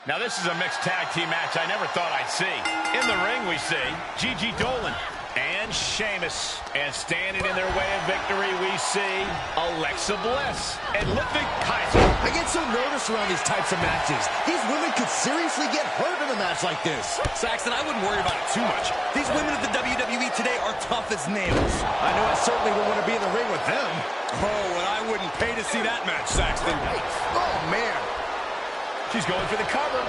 Now this is a mixed tag team match I never thought I'd see. In the ring we see Gigi Dolan and Sheamus. And standing in their way of victory we see Alexa Bliss and Ludwig Kaiser. I get so nervous around these types of matches. These women could seriously get hurt in a match like this. Saxton, I wouldn't worry about it too much. These women of the WWE today are tough as nails. I know I certainly would want to be in the ring with them. Oh, and I wouldn't pay to see that match, Saxton. Oh, man. She's going for the cover.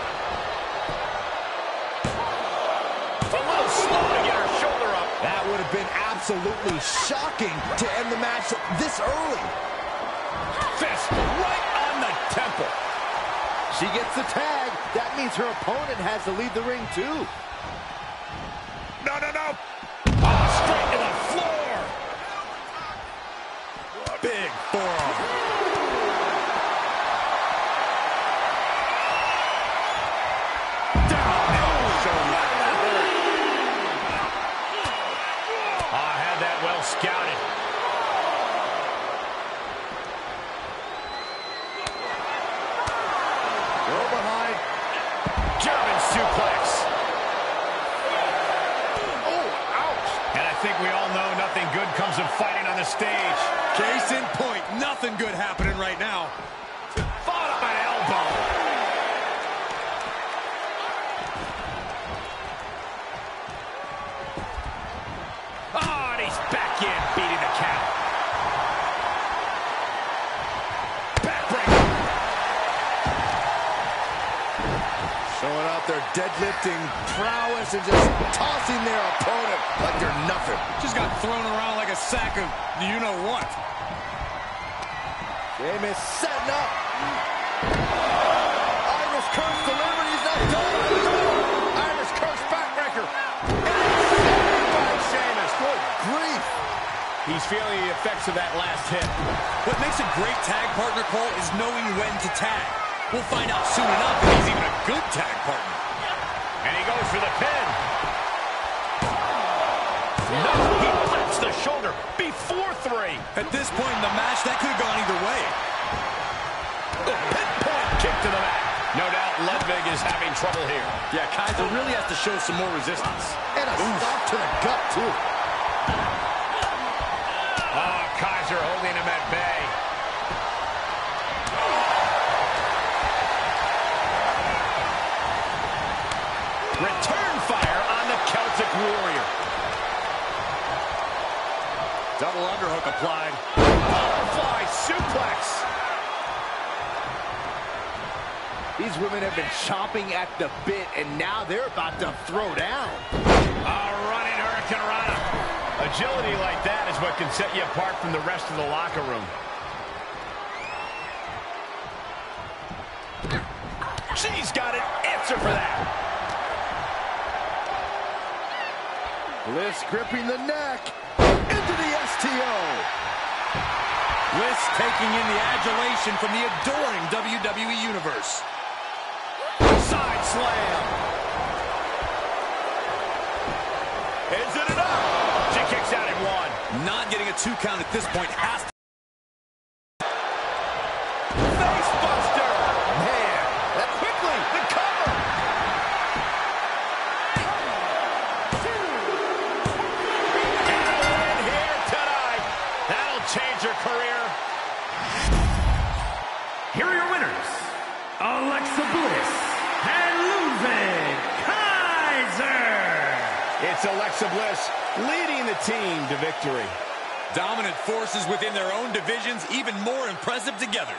A little slow to get her shoulder up. That would have been absolutely shocking to end the match this early. Fist right on the temple. She gets the tag. That means her opponent has to leave the ring, too. No, no, no. Oh, straight to the floor. Big forearm. Scouted. Go behind. German suplex. Oh, ouch. And I think we all know nothing good comes of fighting on the stage. Case in point, nothing good happening right now. Fought on an elbow. Back in, beating the count. Backbreaker. Showing out their deadlifting prowess and just tossing their opponent like they're nothing. Just got thrown around like a sack of you-know-what. Sheamus setting up. Irish curse delivered. He's not done. Irish curse backbreaker. By Sheamus. Good grief. He's feeling the effects of that last hit. What makes a great tag partner, Cole, is knowing when to tag. We'll find out soon enough if he's even a good tag partner. And he goes for the pin. No, he flips the shoulder before 3. At this point in the match, that could have gone either way. The pinpoint kick to the mat. No doubt Ludwig is having trouble here. Yeah, Kaiser really has to show some more resistance. And a stop to the gut, too. Oh, Kaiser holding him at bay. Return fire on the Celtic Warrior. Double underhook applied. Butterfly suplex. These women have been chomping at the bit, and now they're about to throw down. Running Hurricane Rana. Agility like that is what can set you apart from the rest of the locker room. She's got an answer for that. Bliss gripping the neck. Into the STO. Bliss taking in the adulation from the adoring WWE Universe. Side slam. Is it enough? She kicks out at 1. Not getting a 2 count at this point. Has to. Face buster. Man, that quickly, the cover. And a win here tonight. That'll change her career. Here are your winners, Alexa Bliss and Ludwig Kaiser. It's Alexa Bliss leading the team to victory. Dominant forces within their own divisions, even more impressive together.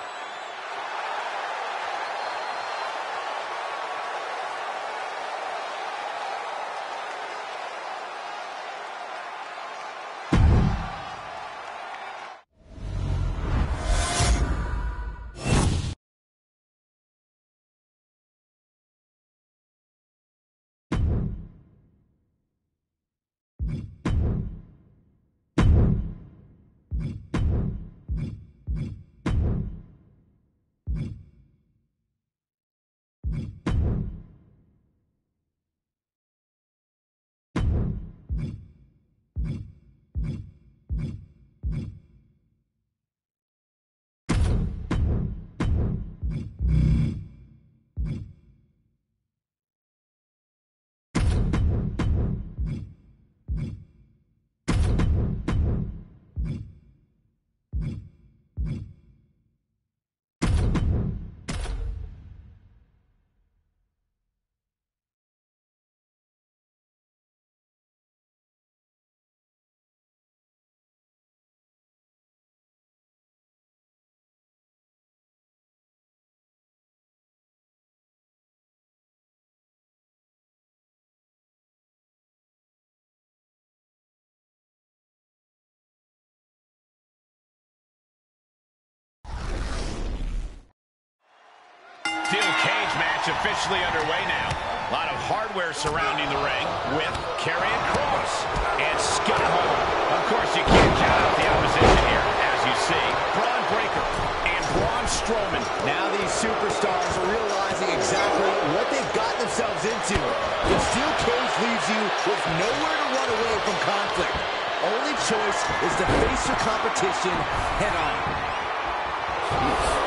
match officially underway now. A lot of hardware surrounding the ring with Karrion Kross and Scott Hall. Of course, you can't count out the opposition here, as you see. Braun Breaker and Braun Strowman. Now these superstars are realizing exactly what they've gotten themselves into. The steel cage leaves you with nowhere to run away from conflict. Only choice is to face your competition head on.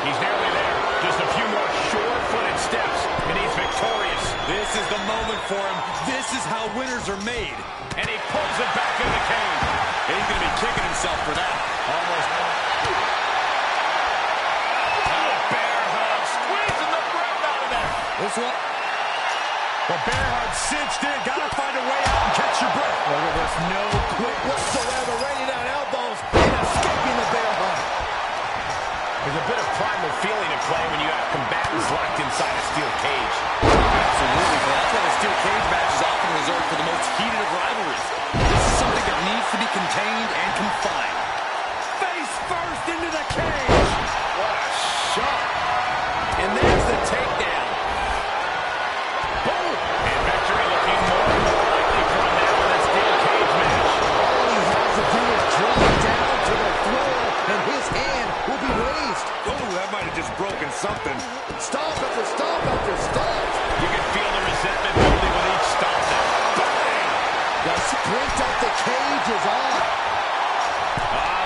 He's nearly there. Just a few more sure-footed steps, and he's victorious. This is the moment for him. This is how winners are made. And he pulls it back in the cage. And he's going to be kicking himself for that. Almost. Oh, bear hug, squeezing the breath out of there. This one. The bear hug cinched in. Got to find a way out and catch your breath. Look at this, no quick whatsoever. Raining down elbows and escaping the bear hug. There's a bit of primal feeling at play when you have combatants locked inside a steel cage. Absolutely, but that's why the steel cage match is often reserved for the most heated of rivalries. This is something that needs to be contained and confined. Face first into the cage. What a shot. And there's the takedown. Boom. And victory looking more and more likely for him now in that steel cage match. All he has to do is drop down to the floor, and his hand will be raised. Oh, that might have just broken something. Stomp after stomp after stomp. You can feel the resentment building with each stomp now. Bang! The sprint up the cage is on.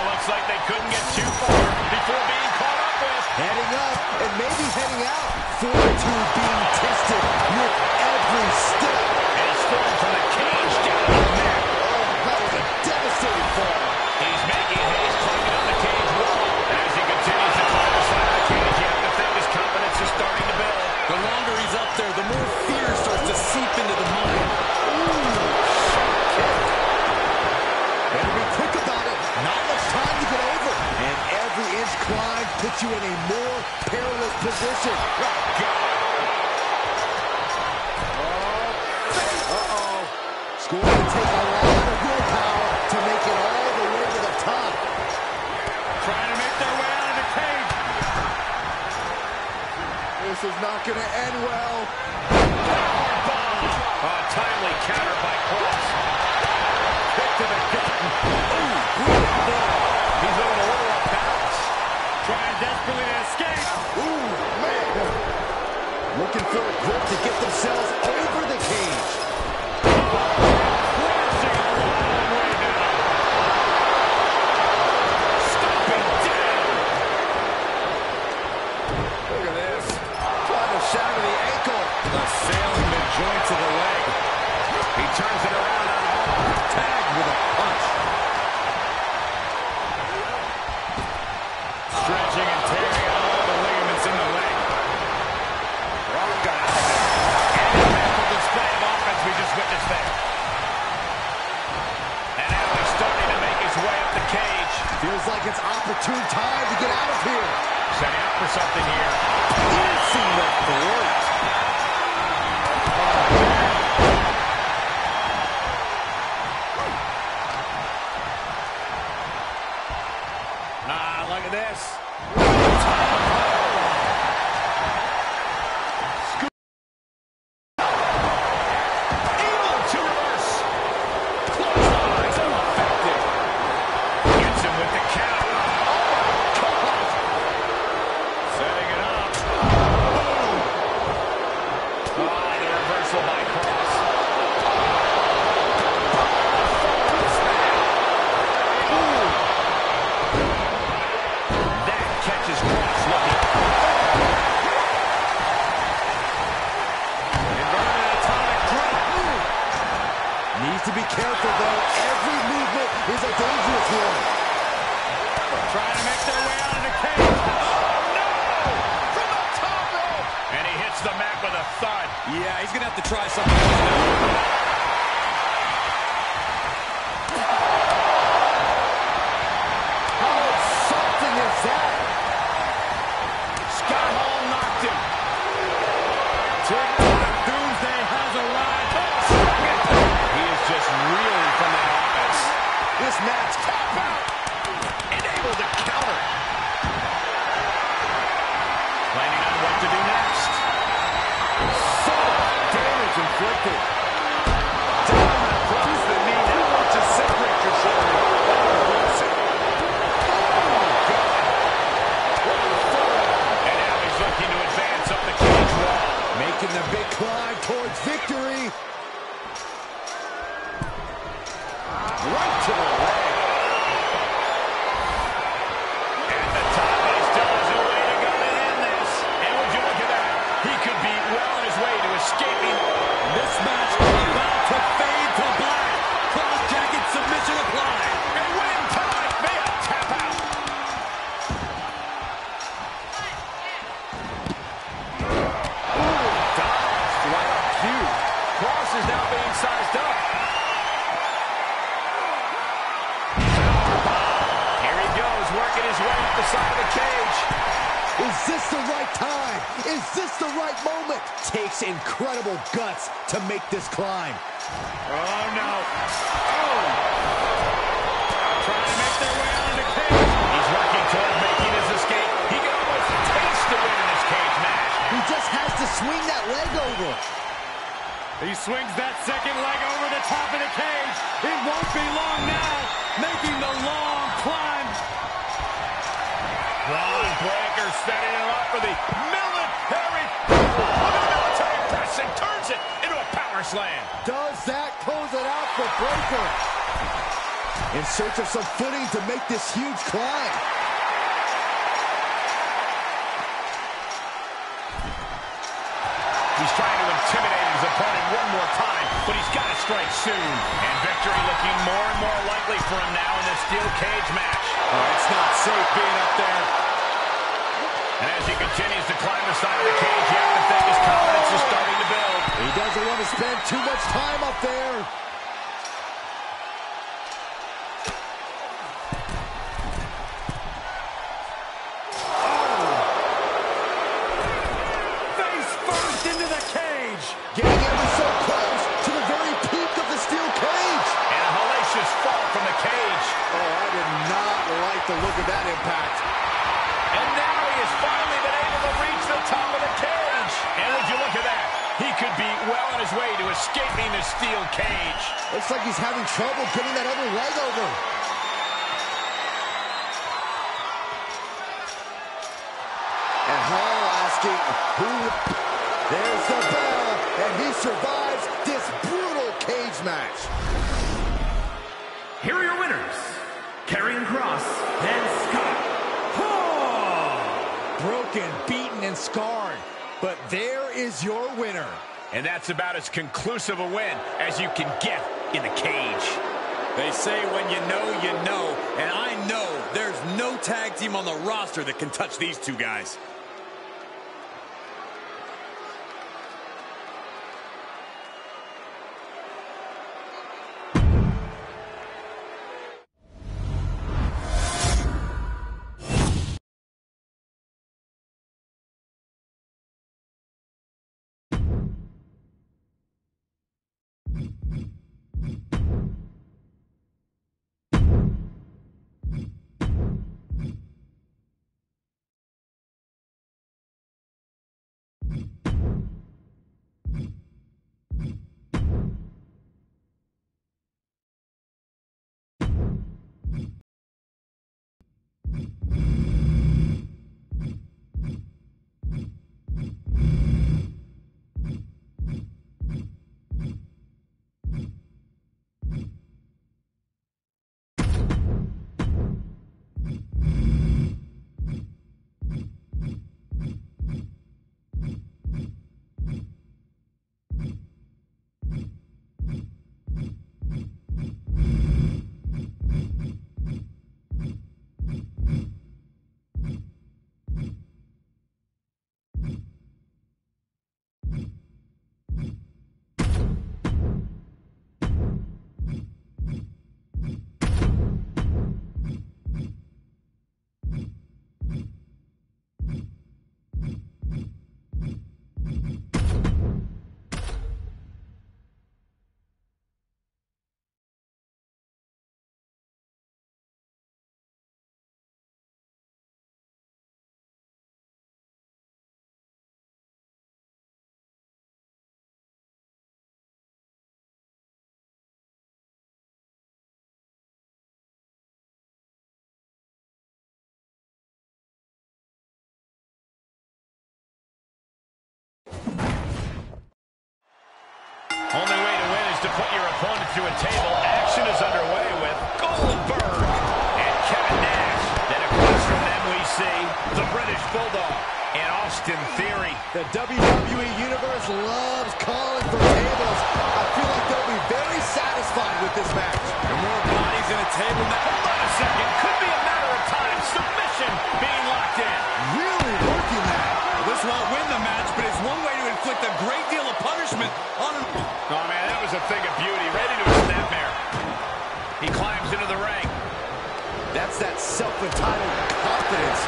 Looks like they couldn't get too far before being caught up with. Heading up and maybe heading out. Fortitude being tested with every step. And he's falling from the cage down to the mat. Oh, that was a devastating fall. He's making haste climbing on the cage wall. And as he continues to climb the side of the cage, you have to think his confidence is starting to build. The longer he's up there, the more fear starts to seep into the mind. Better be quick about it. Not much time to get over. And every inch climb puts you in a more perilous position. Oh, God. Uh-oh. It's going to take a lot of willpower to make it all the way to the top. Trying to make their way out of the cage. This is not going to end well. Timely counter by Kross. Kick to the gut. Ooh, he's on a little off balance. Trying desperately to escape. Ooh, man. Looking for a grip to get themselves over the cage. Crashing a long way down. Stomping down. Look at this. Trying to shatter the ankle. Assailing the joints of the leg. He turns it around on Hall. Tagged with a punch. Stretching and tearing at all the ligaments in the leg. Braun got out of there. And a mental display of offense we just witnessed there. And now he's starting to make his way up the cage. Feels like it's opportune time to get out of here. Setting up for something here. Piercing the throat. Look at this. Able to reverse. Clotheslines, ineffective. Gets him with the count. Oh, God. Setting it up. Boom. The reversal by Kross. Catches Kross looking. Inverted atomic drop. Needs to be careful, though. Every movement is a dangerous one. Trying to make their way out of the cage. Oh, no! From the top rope! And he hits the mat with a thud. Yeah, he's going to have to try something else now. This match, tap out, and able to counter. Planning on what to do next. right to the leg. And the top, but he still has a way to go to end this. And would you look at that? He could be well on his way to escaping. This match is about to fade to black. Cross jacket submission applied. A win tonight via tap out. Dodged right on cue. Cross is now being sized up. Here he goes, working his way up the side of the cage. Is this the right time? Is this the right moment? Takes incredible guts to make this climb. Oh, no. Oh. Trying to make their way out of the cage. He's working toward making his escape. He can almost taste the win in this cage match. He just has to swing that leg over. He swings that second leg over the top of the cage. It won't be long now, making the long climb. Braun Breaker setting him up for the military. Look at the military press and turns it into a power slam. Does that close it out for Breaker? In search of some footing to make this huge climb. He's trying to intimidate his opponent one more time, but he's got to strike soon. And victory looking more and more likely for him now in this steel cage match. Oh, it's not safe being up there. And as he continues to climb the side of the cage, you have to think his confidence is starting to build. He doesn't want to spend too much time up there. Face first into the cage. Getting ever so close to the very peak of the steel cage. And a hellacious fall from the cage. Oh, I did not like the look of that impact. And now he has finally been able to reach the top of the cage. And would you look at that? He could be well on his way to escaping the steel cage. Looks like he's having trouble getting that other leg over. And Hall asking who... There's the bell, and he survives this brutal cage match. Here are your winners, Karrion Kross and Scott Hall. Broken, beaten, and scarred. But there is your winner. And that's about as conclusive a win as you can get in the cage. They say when you know, and I know there's no tag team on the roster that can touch these two guys. Only way to win is to put your opponent through a table. Action is underway. Theory. The WWE Universe loves calling for tables. I feel like they'll be very satisfied with this match. The more bodies in a table now. Hold on a second. Could be a matter of time. Submission being locked in. Really working that. This won't win the match, but it's one way to inflict a great deal of punishment on him. Oh, man, that was a thing of beauty. Right into a snapmare. He climbs into the ring. That's that self-entitled confidence.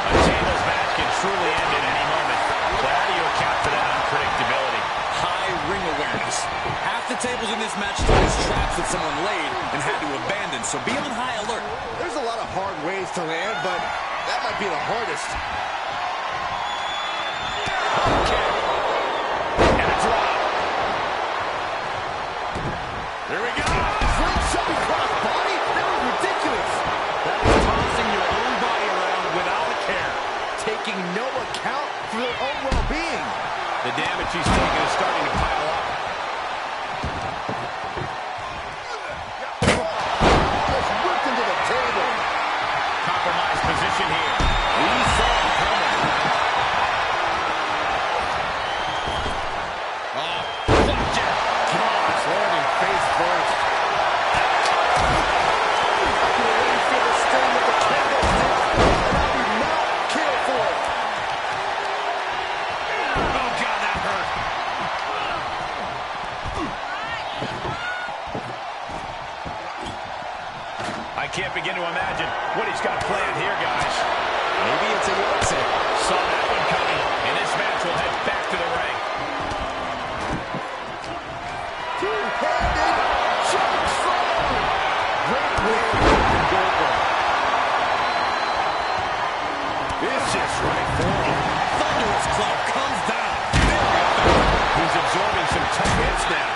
A tables match can truly end at any moment. But how do you account for that unpredictability? High ring awareness. Half the tables in this match thought as traps that someone laid and had to abandon, so be on high alert. There's a lot of hard ways to land, but that might be the hardest. Okay. And a drop. Here we go. Slingshot across body? That was ridiculous. That is tossing your own body around without a care. Taking no account for their own well-being. The damage he's taken is starting to pile up. Just whipped into the table. Compromised position here. We saw it coming. Flapjack. Gosh, landing face first. I can already feel the sting with the candlestick, and I do not care for it. Oh, God, that hurt. I can't begin to imagine what he's got planned here, guys. Maybe it's a exit. Saw that one coming, and this match will head back to the ring. Two-handed choke slam. Great way to go over. It's just right for him. Thunderous club comes down. He's absorbing some tough hits now.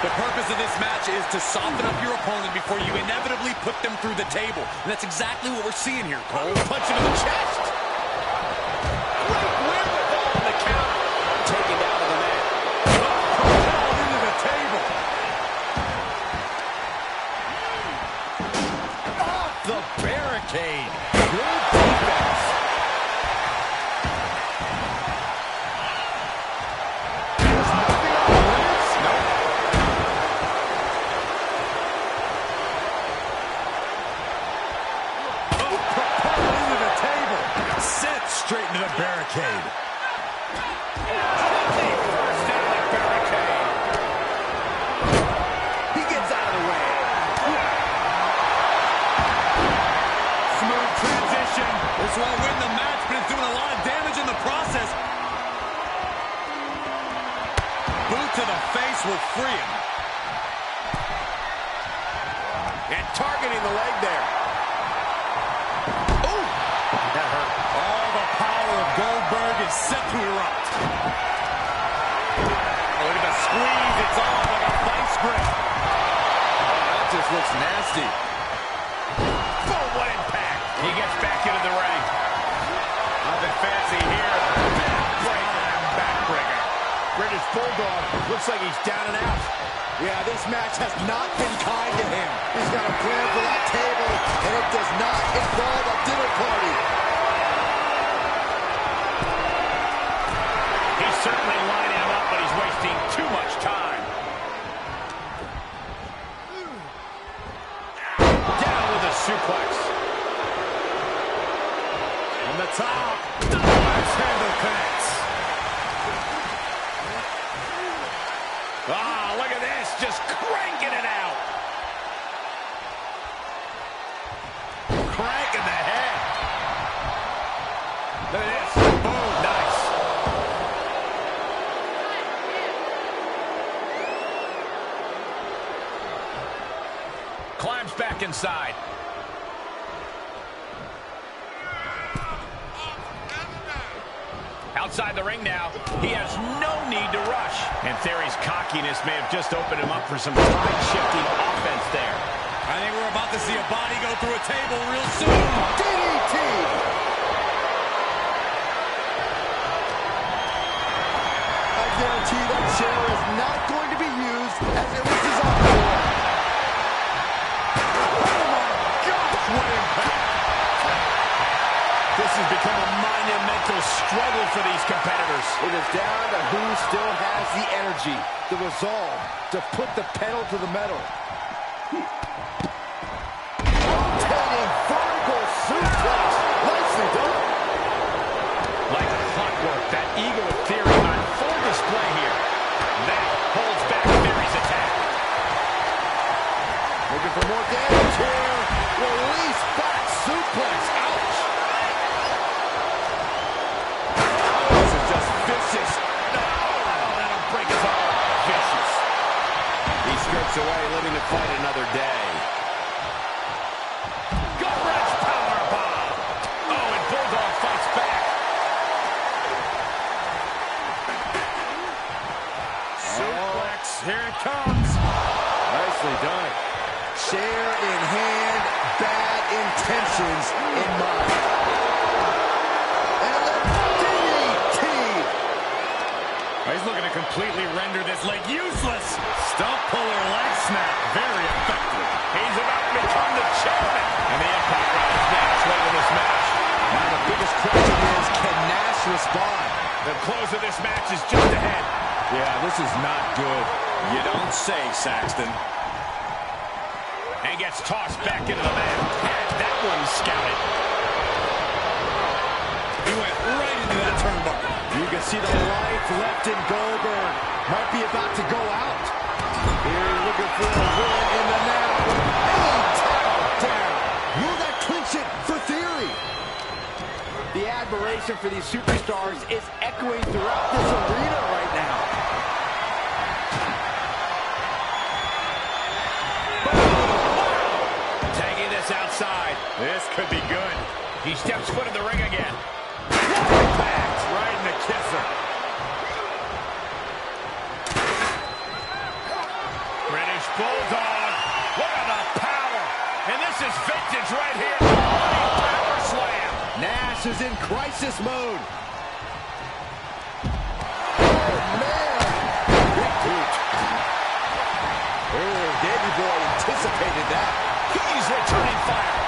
The purpose of this match is to soften up your opponent before you inevitably put them through the table. And that's exactly what we're seeing here, Cole. Punch him in the chest. Great wherewithal on the count. Taken down to the mat. Propelled into the table. Off the barricade. Good defense. There's nothing on the lips. Nope. Propelled into the table. Sent straight into the barricade. First down the barricade. He gets out of the way. Smooth transition. This won't win the match, but it's doing a lot of damage in the process. Boot to the face will free him. And targeting the leg there. Ooh. That hurt. All the power of Goldberg is set to erupt. Look at the squeeze. It's on like a vice grip. That just looks nasty. Boom, what impact. He gets back into the ring. Nothing fancy here. Backbreaker. British Bulldog looks like he's down and out. Yeah, this match has not been kind to him. He's got a plan for that table, and it does not involve a dinner party. He's certainly lining him up, but he's wasting too much time. Down with a suplex. On the top. Nice handle connects. Ah, look at this, just cranking it out. Cranking the head. Look at this, boom, nice. Climbs back inside. Outside the ring now, he has no need to rush. And Theory's cockiness may have just opened him up for some tide-shifting offense there. I think we're about to see a body go through a table real soon. DDT. I guarantee that chair is not going to be used as it was designed for. Oh my gosh, what impact. This has become a monumental competitors. It is down to who still has the energy, the resolve to put the pedal to the metal. Rotating vertical suplex. Nicely done. Like clockwork, that Eagle of Theory on full display here. That holds back Theory's attack. Looking for more damage here. Release back suplex. Ouch. This is just vicious. No, that'll break his arm. Vicious. He skirts away, living to fight another day. Gut-wrench powerbomb. Oh, and Bulldog fights back. Suplex, here it comes. Nicely done. Chair in hand, bad intentions in mind. And the DDT. He's looking to completely render this leg useless. Stump puller leg snap. Very effective. He's about to become the chairman. And the Impact Riders Nash late in this match. Now the biggest question is, can Nash respond? The close of this match is just ahead. Yeah, this is not good. You don't say, Saxton. And gets tossed back into the mat. Had that one scouted. He went right into that turnbuckle. You can see the life left in Goldberg. Might be about to go out. Here looking for a win in the now. Hey, towel down. Will that clinch it for Theory? The admiration for these superstars is echoing throughout this arena right now. Taking this outside. This could be good. He steps foot in the ring again. Impact right in the kisser. British Bulldog. Look at the power. And this is vintage right here. Power slam. Nash is in crisis mode. Oh, man. Big boot. Oh, Davey Boy anticipated that. He's returning fire.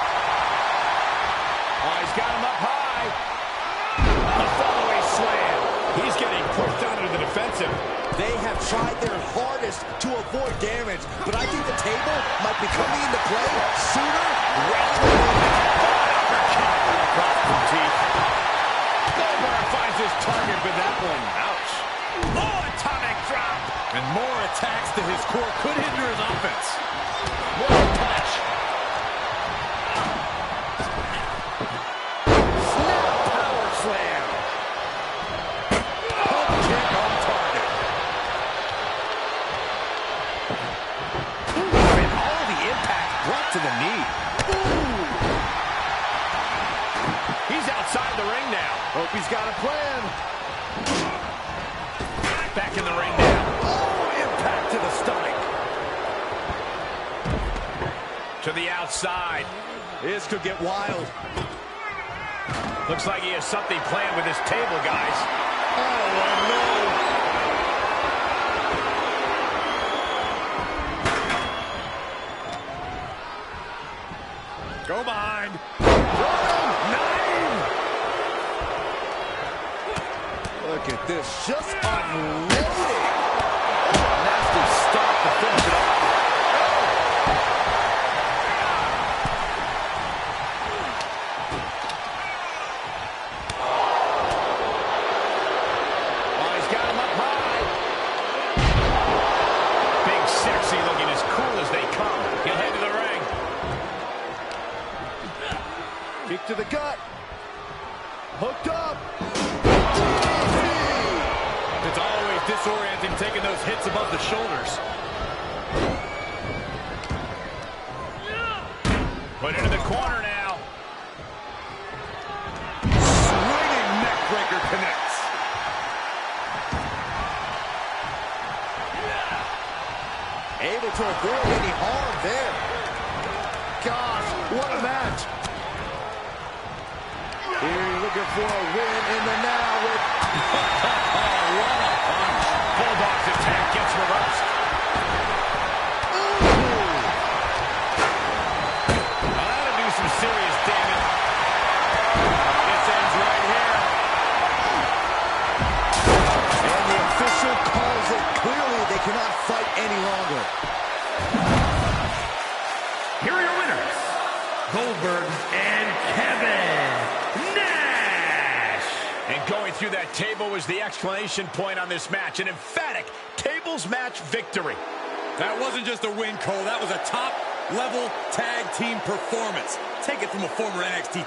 Oh, he's got him up high. A fallaway slam. He's getting pushed out into the defensive. They have tried their hardest to avoid damage, but I think the table might be coming into play sooner rather than later. Across the teeth. Goldberg finds his target with that one. Ouch. Oh, atomic drop. And more attacks to his core could hinder his offense. More touch. Snap power slam. Pump kick on target. And all the impact brought to the knee. Ooh. He's outside the ring now. Hope he's got a plan. Back in the ring now. Oh, impact to the stomach. To the outside. This could get wild. Looks like he has something planned with his table, guys. Oh, no. Go behind. Look at this, just unloading. Nasty stop to finish it off. Oh, he's got him up high. Big, sexy looking, as cool as they come. He'll head to the ring. Kick to the gut. Hooked up. It's always disorienting taking those hits above the shoulders. Put into the corner now. Swinging neckbreaker connects. Able to avoid any harm there. Gosh, what a match. Here looking for a win in the now with... What a punch. Bulldog's attack gets reversed. That'll do some serious damage. This ends right here. that table was the exclamation point on this match. An emphatic tables match victory. That wasn't just a win, Cole. That was a top-level tag team performance. Take it from a former NXT.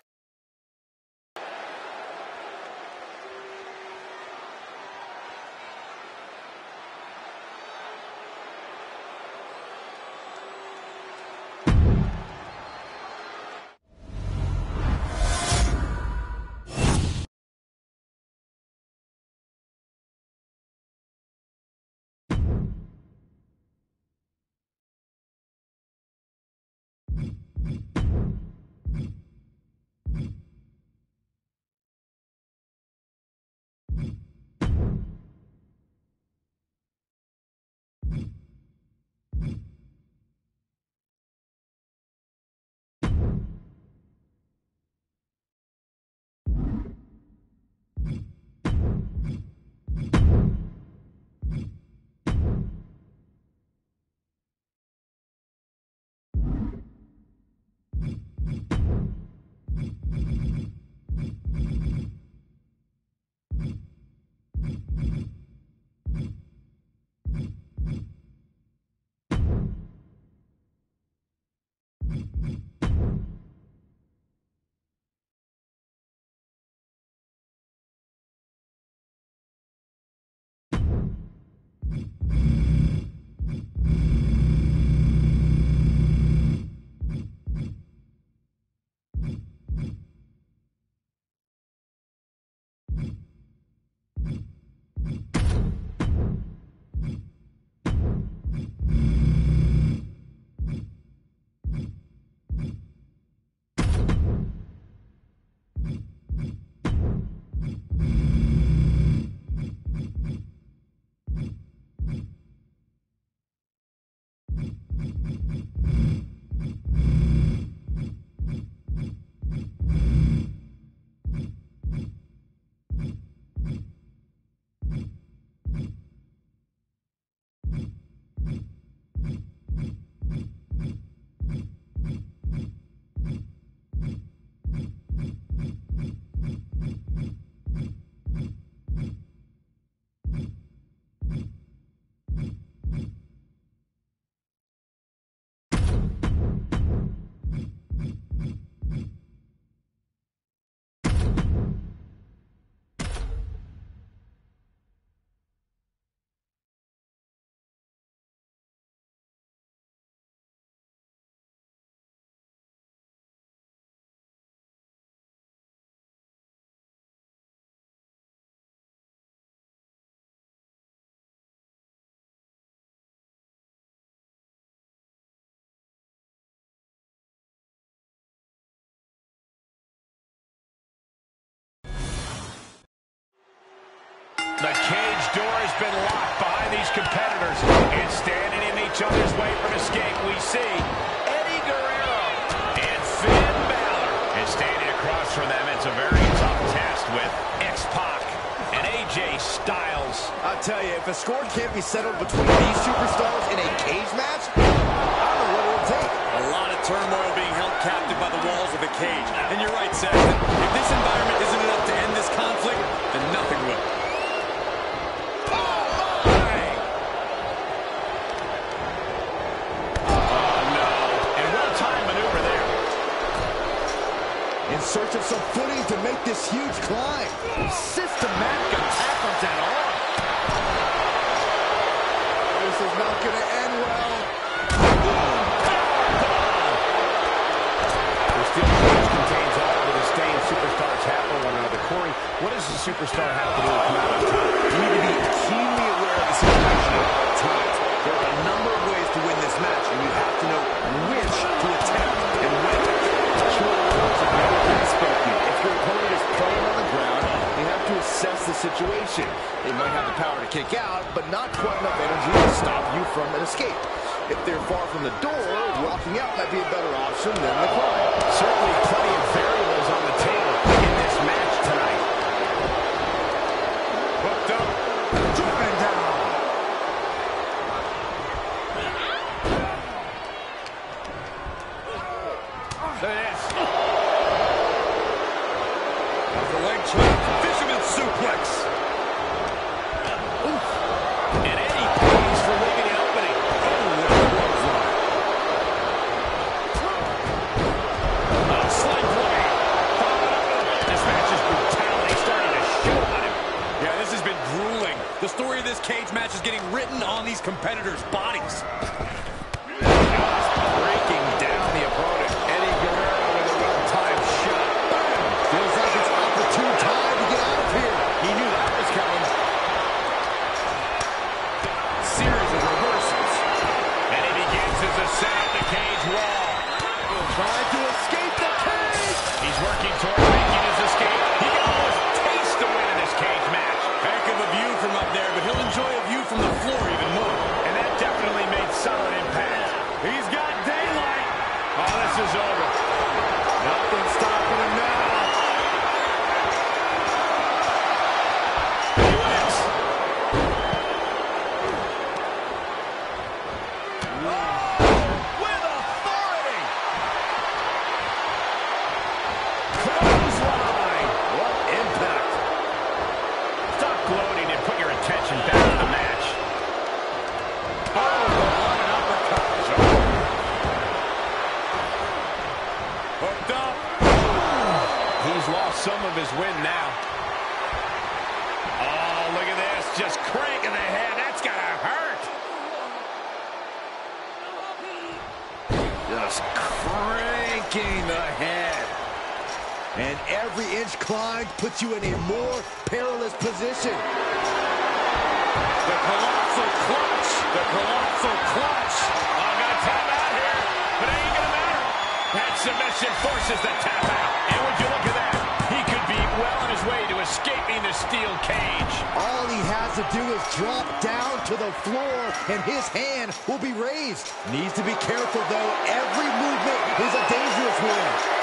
The cage door has been locked behind these competitors, and standing in each other's way for escape, we see Eddie Guerrero and Finn Balor. And standing across from them, it's a very tough test with X-Pac and AJ Styles. I'll tell you, if a score can't be settled between these superstars in a cage match, I don't know what it'll take. A lot of turmoil being held captive by the walls of the cage. And you're right, Saxton. If this environment isn't enough to end this conflict, then nothing will. In search of some footing to make this huge climb. Systematic attack on that arm. This is not going to end well. The steel cage contains all the disdain superstars have for one another. Corey, what does the superstar have to do to come out on top? You need to be keenly aware of the situation at all times. There are a number of ways to win this match, and you have to know which to attempt and when. If your opponent is prone on the ground, you have to assess the situation. They might have the power to kick out, but not quite enough energy to stop you from an escape. If they're far from the door, walking out might be a better option than the climb. Certainly plenty of variables on the table in this match tonight. Hooked up, driven down. There it is. The leg chop, fisherman suplex. cage match is getting written on these competitors' bodies. Breaking down the opponent. Eddie Guerrero with a well-timed shot. Feels like it's opportune time to get out of here. He knew that was coming. Series of reversals. And he begins his ascent up the cage wall. Trying to escape the cage. He's working toward making his escape. He can almost taste the win in this cage match. Heck of a view from up there, but he'll enjoy a view from the floor even more. And that definitely made solid impact. He's got daylight. Oh, this is over. Nothing stopping him now. He wins. With authority. Clothesline. What impact. Stop gloating and put your attention back to the match. Oh, what an uppercut. Hooked up. He's lost some of his wind now. Oh, look at this. Just cranking the head. That's gotta hurt. Just cranking the head. And every inch climbed puts you in a more perilous position. The colossal clutch. The colossal clutch. Oh, I'm gonna tap out here, but it ain't gonna matter. That submission forces the tap out. And would you look at that? He could be well on his way to escaping the steel cage. All he has to do is drop down to the floor, and his hand will be raised. Needs to be careful, though. Every movement is a dangerous one.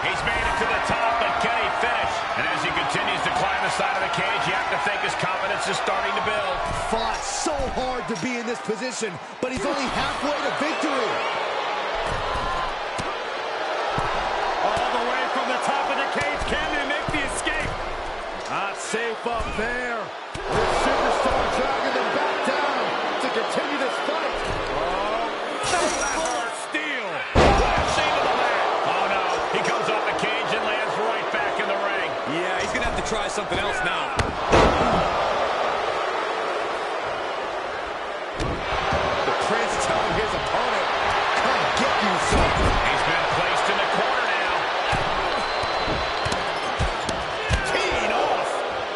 He's made it to the top, but can he finish? And as he continues to climb the side of the cage, you have to think his confidence is starting to build. Fought so hard to be in this position, but he's only halfway to victory. All the way from the top of the cage. Can they make the escape? Not safe up there. This superstar dragging them back down to continue this fight. Steel. Flashing to the mat. Oh, no. He comes off the cage and lands right back in the ring. Yeah, he's going to have to try something else now. The Prince telling his opponent, come get you something. He's been placed in the corner now. Teeing off.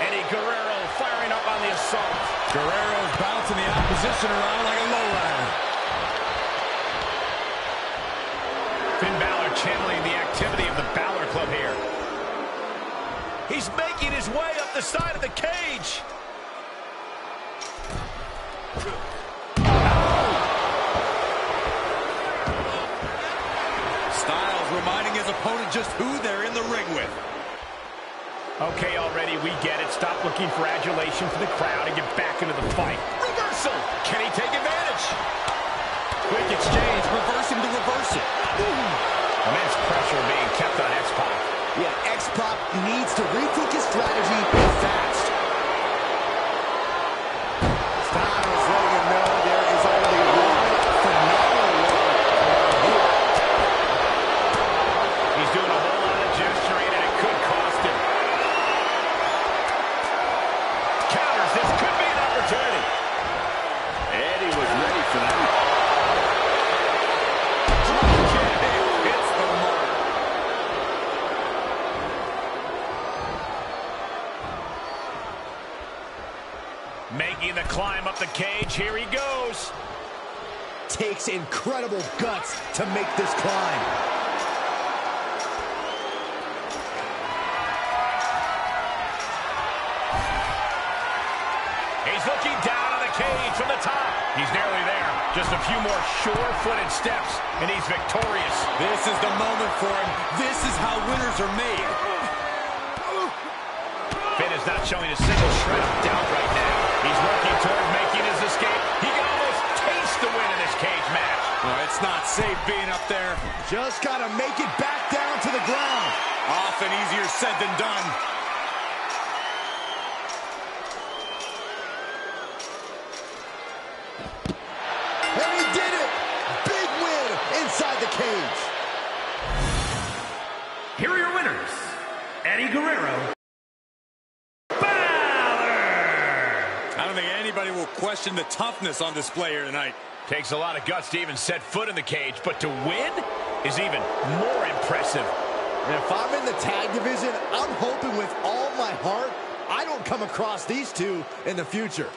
Eddie Guerrero firing up on the assault. Guerrero's bouncing the opposition around like a lowrider. Finn Balor channeling the activity of the Balor Club here. He's making his way up the side of the cage. Styles reminding his opponent just who they're in the ring with. Okay, already, we get it. Stop looking for adulation from the crowd and get back into the fight. Reversal! Can he take advantage? Quick exchange, reversing to reverse it. Immense pressure being kept on X-Pac. Yeah, X-Pac needs to rethink his strategy fast. Styles letting him know there is only one phenomenal one here. He's doing a whole lot of gesturing, and it could cost him. Counters, this could be an opportunity. Eddie was ready for that. Hits the mark. Making the climb up the cage, here he goes. Takes incredible guts to make this climb. He's looking down on the cage from the top. He's nearly there. Just a few more sure-footed steps, and he's victorious. This is the moment for him. This is how winners are made. Finn is not showing a single shred of doubt right now. He's working toward making his escape. He can almost taste the win in this cage match. Oh, it's not safe being up there. Just gotta make it back down to the ground. Often easier said than done. And he did it! Big win inside the cage. Here are your winners. Eddie Guerrero. Balor! I don't think anybody will question the toughness on display here tonight. Takes a lot of guts to even set foot in the cage, but to win is even more impressive. And if I'm in the tag division, I'm hoping with all my heart I don't come across these two in the future.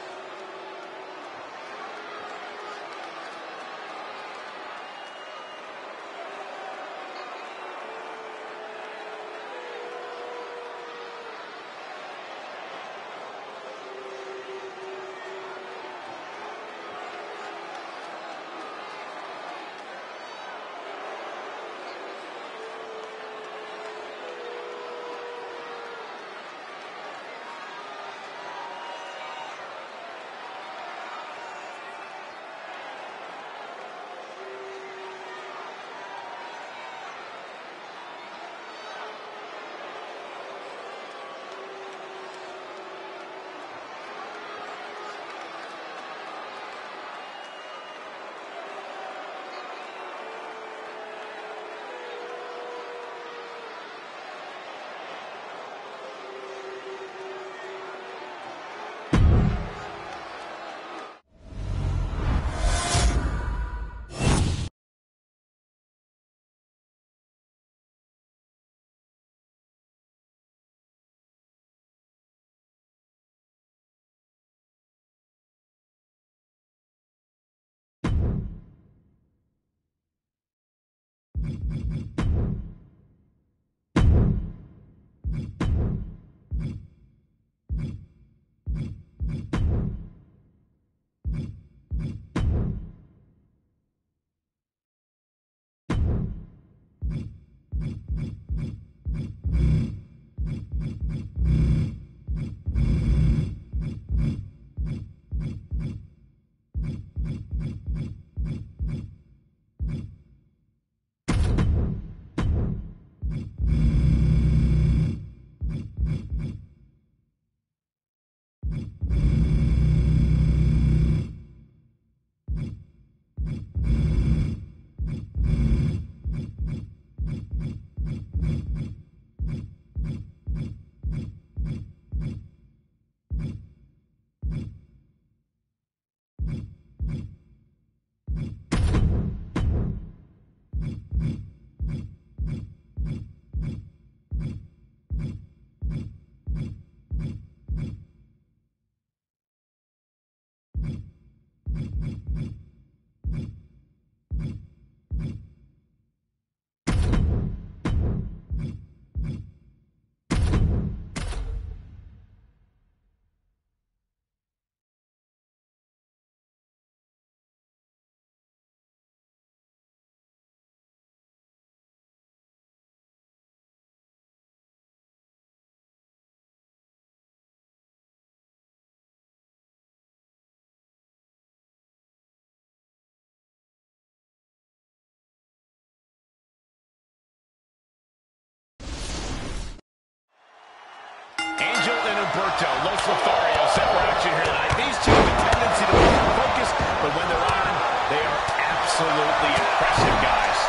Roberto, Los Lotharios set for action here tonight. These two have a tendency to lose focus, but when they're on, they are absolutely impressive guys.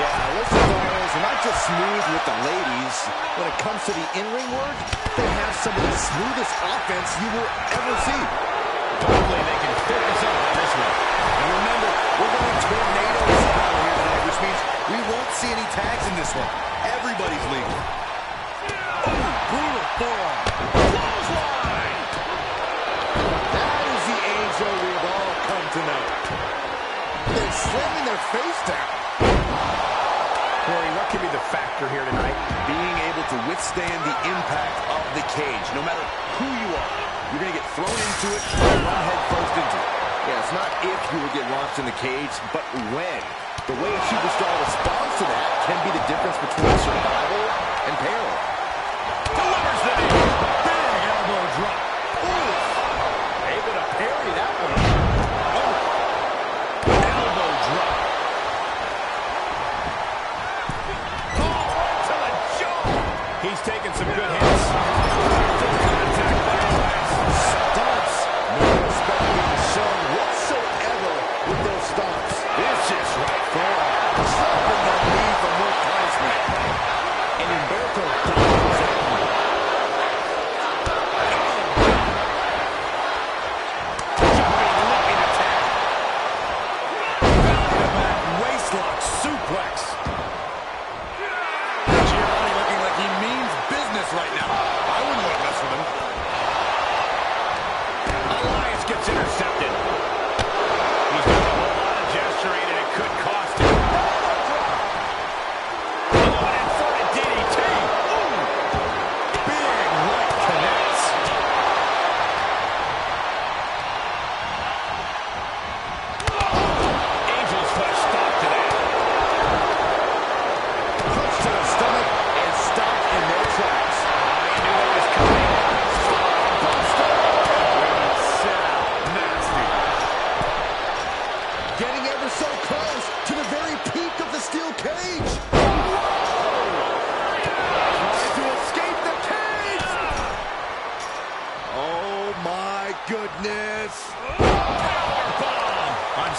Yeah, Los Lotharios are not just smooth with the ladies. When it comes to the in-ring work, they have some of the smoothest offense you will ever see. Hopefully they can focus up on this one. And remember, we're going tornado style here tonight, which means we won't see any tags in this one. Everybody's legal. Oh, brutal forearm. Clothesline. That is the angel we have all come to know. They're slamming their face down. Corey, what can be the factor here tonight? Being able to withstand the impact of the cage. No matter who you are, you're going to get thrown into it or run head first into it. Yeah, it's not if you will get launched in the cage, but when. The way a superstar responds to that can be the difference between survival and peril. Delivers the knee. Big elbow drop. Oof. Able to parry that one. Oh. Elbow drop. Oh, right to the jaw. He's taking some good hits. Contact by Elias. Stunts. No respect being shown whatsoever with those stunts. Vicious right forearm. Dropping that knee for more punishment. And Humberto delivers a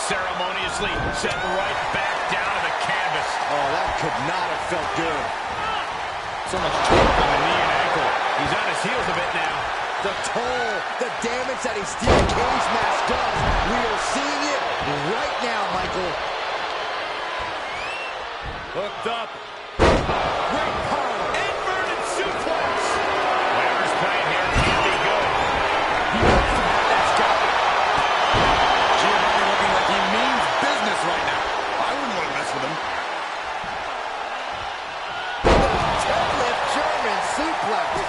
unceremoniously sent right back down to the canvas. Oh, that could not have felt good. So much torque on the knee and ankle. He's on his heels a bit now. The toll, the damage that a steel cage match does. We are seeing it right now, Michael. Hooked up. Great power. Inverted suplex. Whatever's playing here can be good. He must have had that scalp. Giovanni looking like he means business right now. I wouldn't want to mess with him. Deadlift German suplex.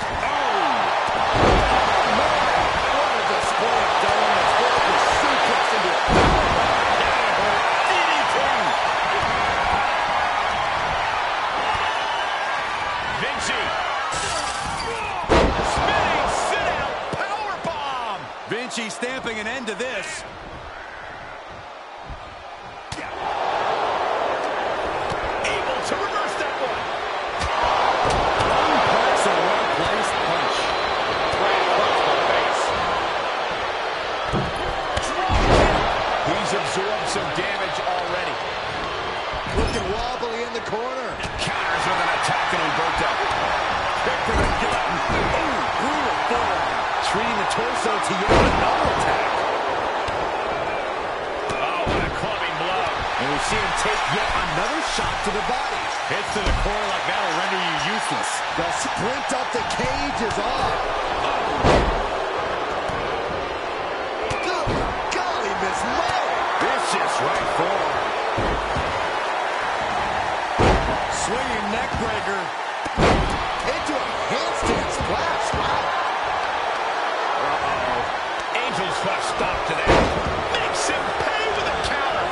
Vinci stamping an end to this. Able to reverse that one. One place and one place punch. Right across the face. He's absorbed some damage already. Looking wobbly in the corner. Counters with an attack on Humberto. Pick from the gut. Ooh, brutal forearm. Treating the torso to yet another attack. Oh, what a clubbing blow. And we see him take yet another shot to the body. Hits to the core like that'll render you useless. The sprint up the cage is on. Good golly, Miss Mo. Vicious right forward. Swinging neck breaker. Into a handstand splash. Wow. Angel's put a stop to that. Makes him pay with a counter.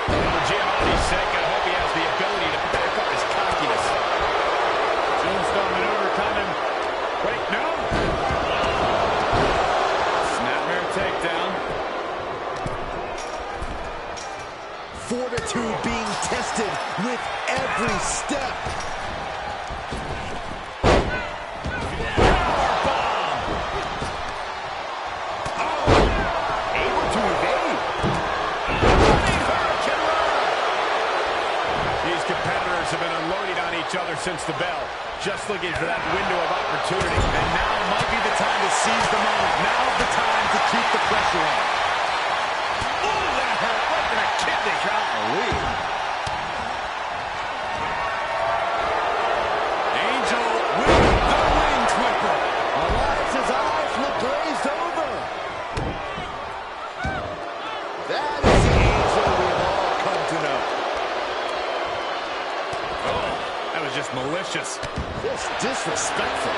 For Giovanni's sake, I hope he has the ability to back up his cockiness. Tombstone maneuver coming. Wait, no. Snapmare takedown. Fortitude being tested with every step. Have been unloading on each other since the bell. Just looking for that window of opportunity. And now might be the time to seize the moment. Now's the time to keep the pressure on. Ooh, that hurt right in the kidney. Golly. Angel with the wing clipper. Elias's eyes look glazed over. That is the Angel we've all come to know. That was just malicious. Just disrespectful.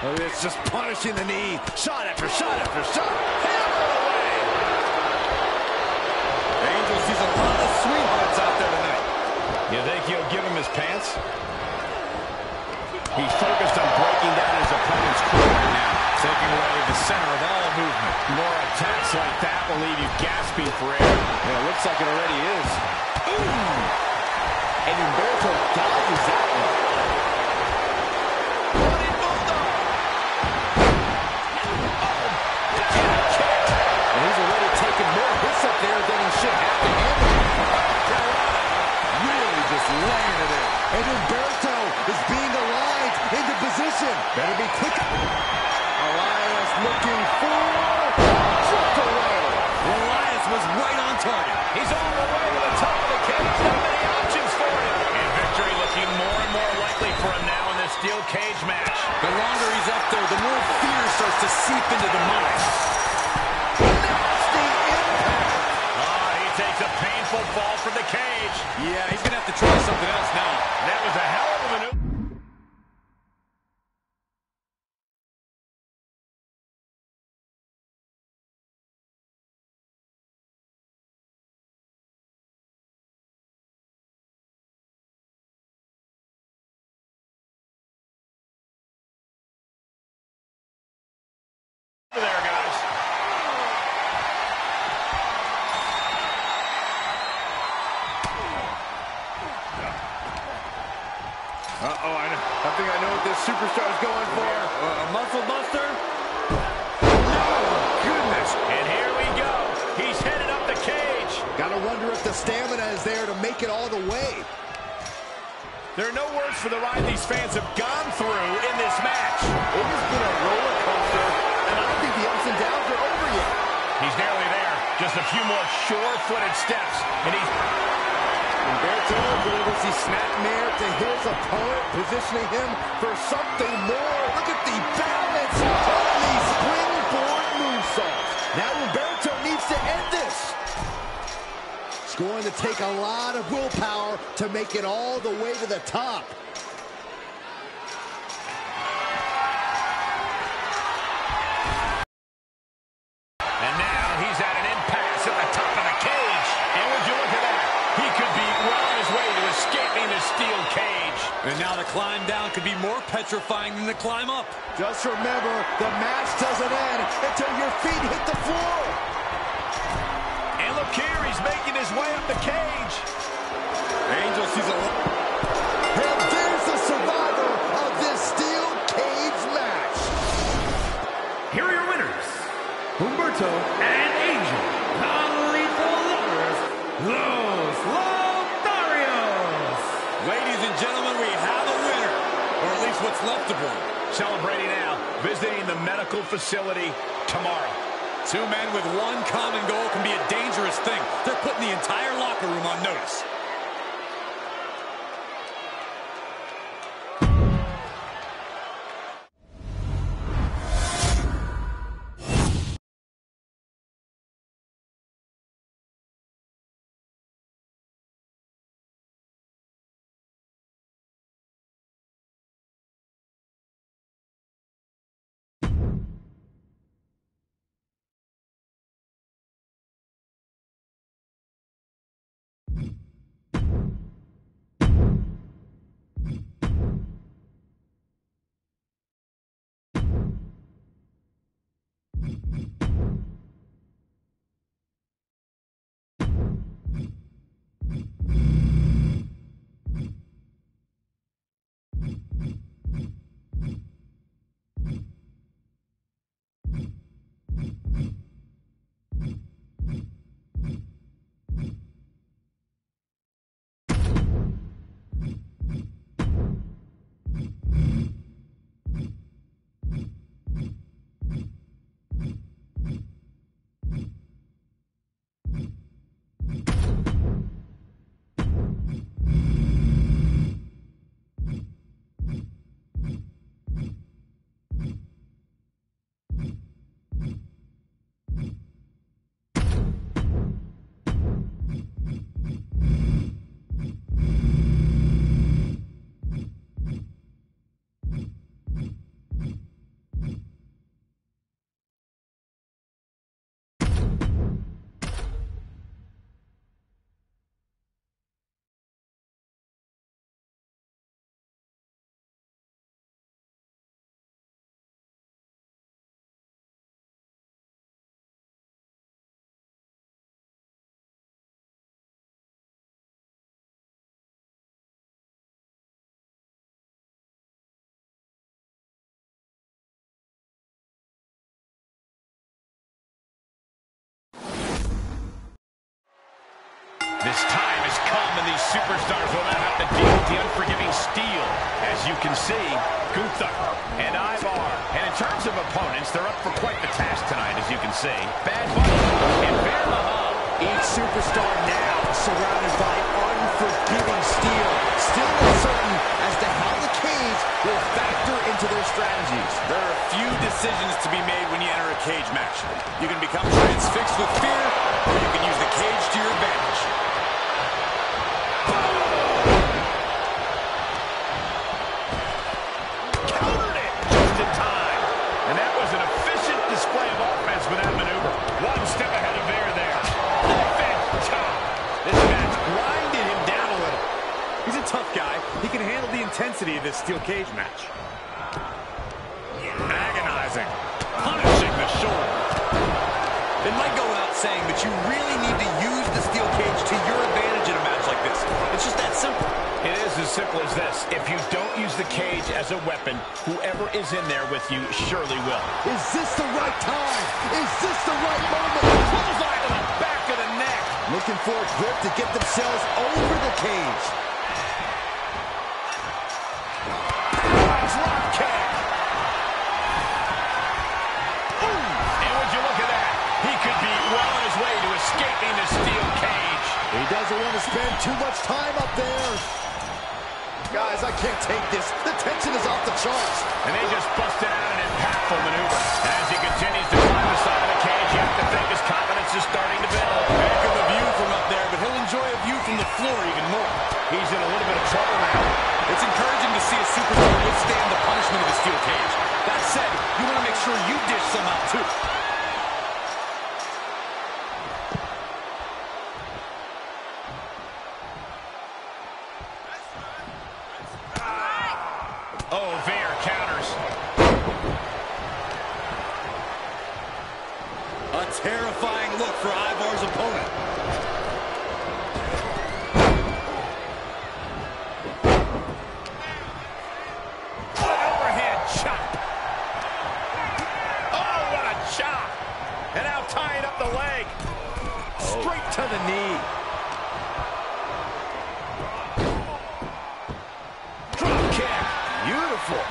Oh, it's just punishing the knee. Shot after shot after shot. Hammer away. Angel sees a lot of sweethearts out there tonight. You think he'll give him his pants? He's focused on breaking down his opponent's core right now. Taking away the center of all movement. More attacks like that will leave you gasping for air. Yeah, it looks like it already is. Ooh. And Humberto dodges that one. And he's already taken more hits up there than he should have to handle. Really just laying it in. And Humberto is being aligned into position. Better be quick. Elias looking for tripped away. Elias was right on target. He's on the way to the top of the cage. Not many options for him. And victory looking more and more likely for him now in this steel cage match. The longer he's up there, the more fear starts to seep into the mind. Nasty impact. He takes a painful fall from the cage. Yeah, he's going to have to try something else now. That was a hell of a maneuver. There, guys. Uh-oh, I think I know what this superstar's going for. A muscle buster? if the stamina is there to make it all the way. There are no words for the ride these fans have gone through in this match. It has been a roller coaster, and I don't think the ups and downs are over yet. He's nearly there. Just a few more sure-footed steps, and he's... Humberto delivers the snapmare to his opponent, positioning him for something more. Look at the balance of the springboard moonsault. Now Humberto needs to end this. It's going to take a lot of willpower to make it all the way to the top. And now he's at an impasse at the top of the cage. And would you look at that? He could be well on his way to escaping the steel cage. And now the climb down could be more petrifying than the climb up. Just remember, the match doesn't end until your feet hit the floor. And look here, he's making his way up the cage. Angel sees a... And there's the survivor of this steel cage match. Here are your winners, Humberto and Angel, non-lethal lovers, Los Lotharios. Ladies and gentlemen, we have a winner. Or at least what's left of one. Celebrating now, visiting the medical facility tomorrow. Two men with one common goal can be a dangerous thing. They're putting the entire locker room on notice. This time has come, and these superstars will now have to deal with the unforgiving steel. As you can see, Gunther and Ivar. And in terms of opponents, they're up for quite the task tonight, as you can see. Bad Bunny and Bear Mahal. Each superstar now surrounded by unforgiving steel. Still uncertain as to how the cage will factor into their strategies. There are few decisions to be made when you enter a cage match. You can become transfixed with fear, or you can use the cage to your advantage. Countered it just in time. And that was an efficient display of offense with that maneuver. One step ahead of there. Offense top. This match grinded him down a little. He's a tough guy. He can handle the intensity of this steel cage match. Agonizing. Punishing the shoulder. It might go without saying, but you really need to use the steel cage to your advantage in a match like this. It's just that simple. It is as simple as this. If you don't use the cage as a weapon, whoever is in there with you surely will. Is this the right time? Is this the right moment? Bullseye to the back of the neck. Looking for a grip to get themselves over the cage. Drop kick. Ooh. And would you look at that? He could be well on his way to escaping the steel cage. He doesn't want to spend too much time up there. Guys, I can't take this. The tension is off the charts. And they just busted out an impactful maneuver. As he continues to climb the side of the cage, you have to think his confidence is starting to build. Heck of a view from up there, but he'll enjoy a view from the floor even more. He's in a little bit of trouble now. It's encouraging to see a superstar withstand the punishment of a steel cage. That said, you want to make sure you dish some out too. Oh, Veer counters. A terrifying look for Ivar's opponent. An overhead chop. Oh, what a chop. And now tying up the leg. Straight to the knee. Drop kick. Beautiful.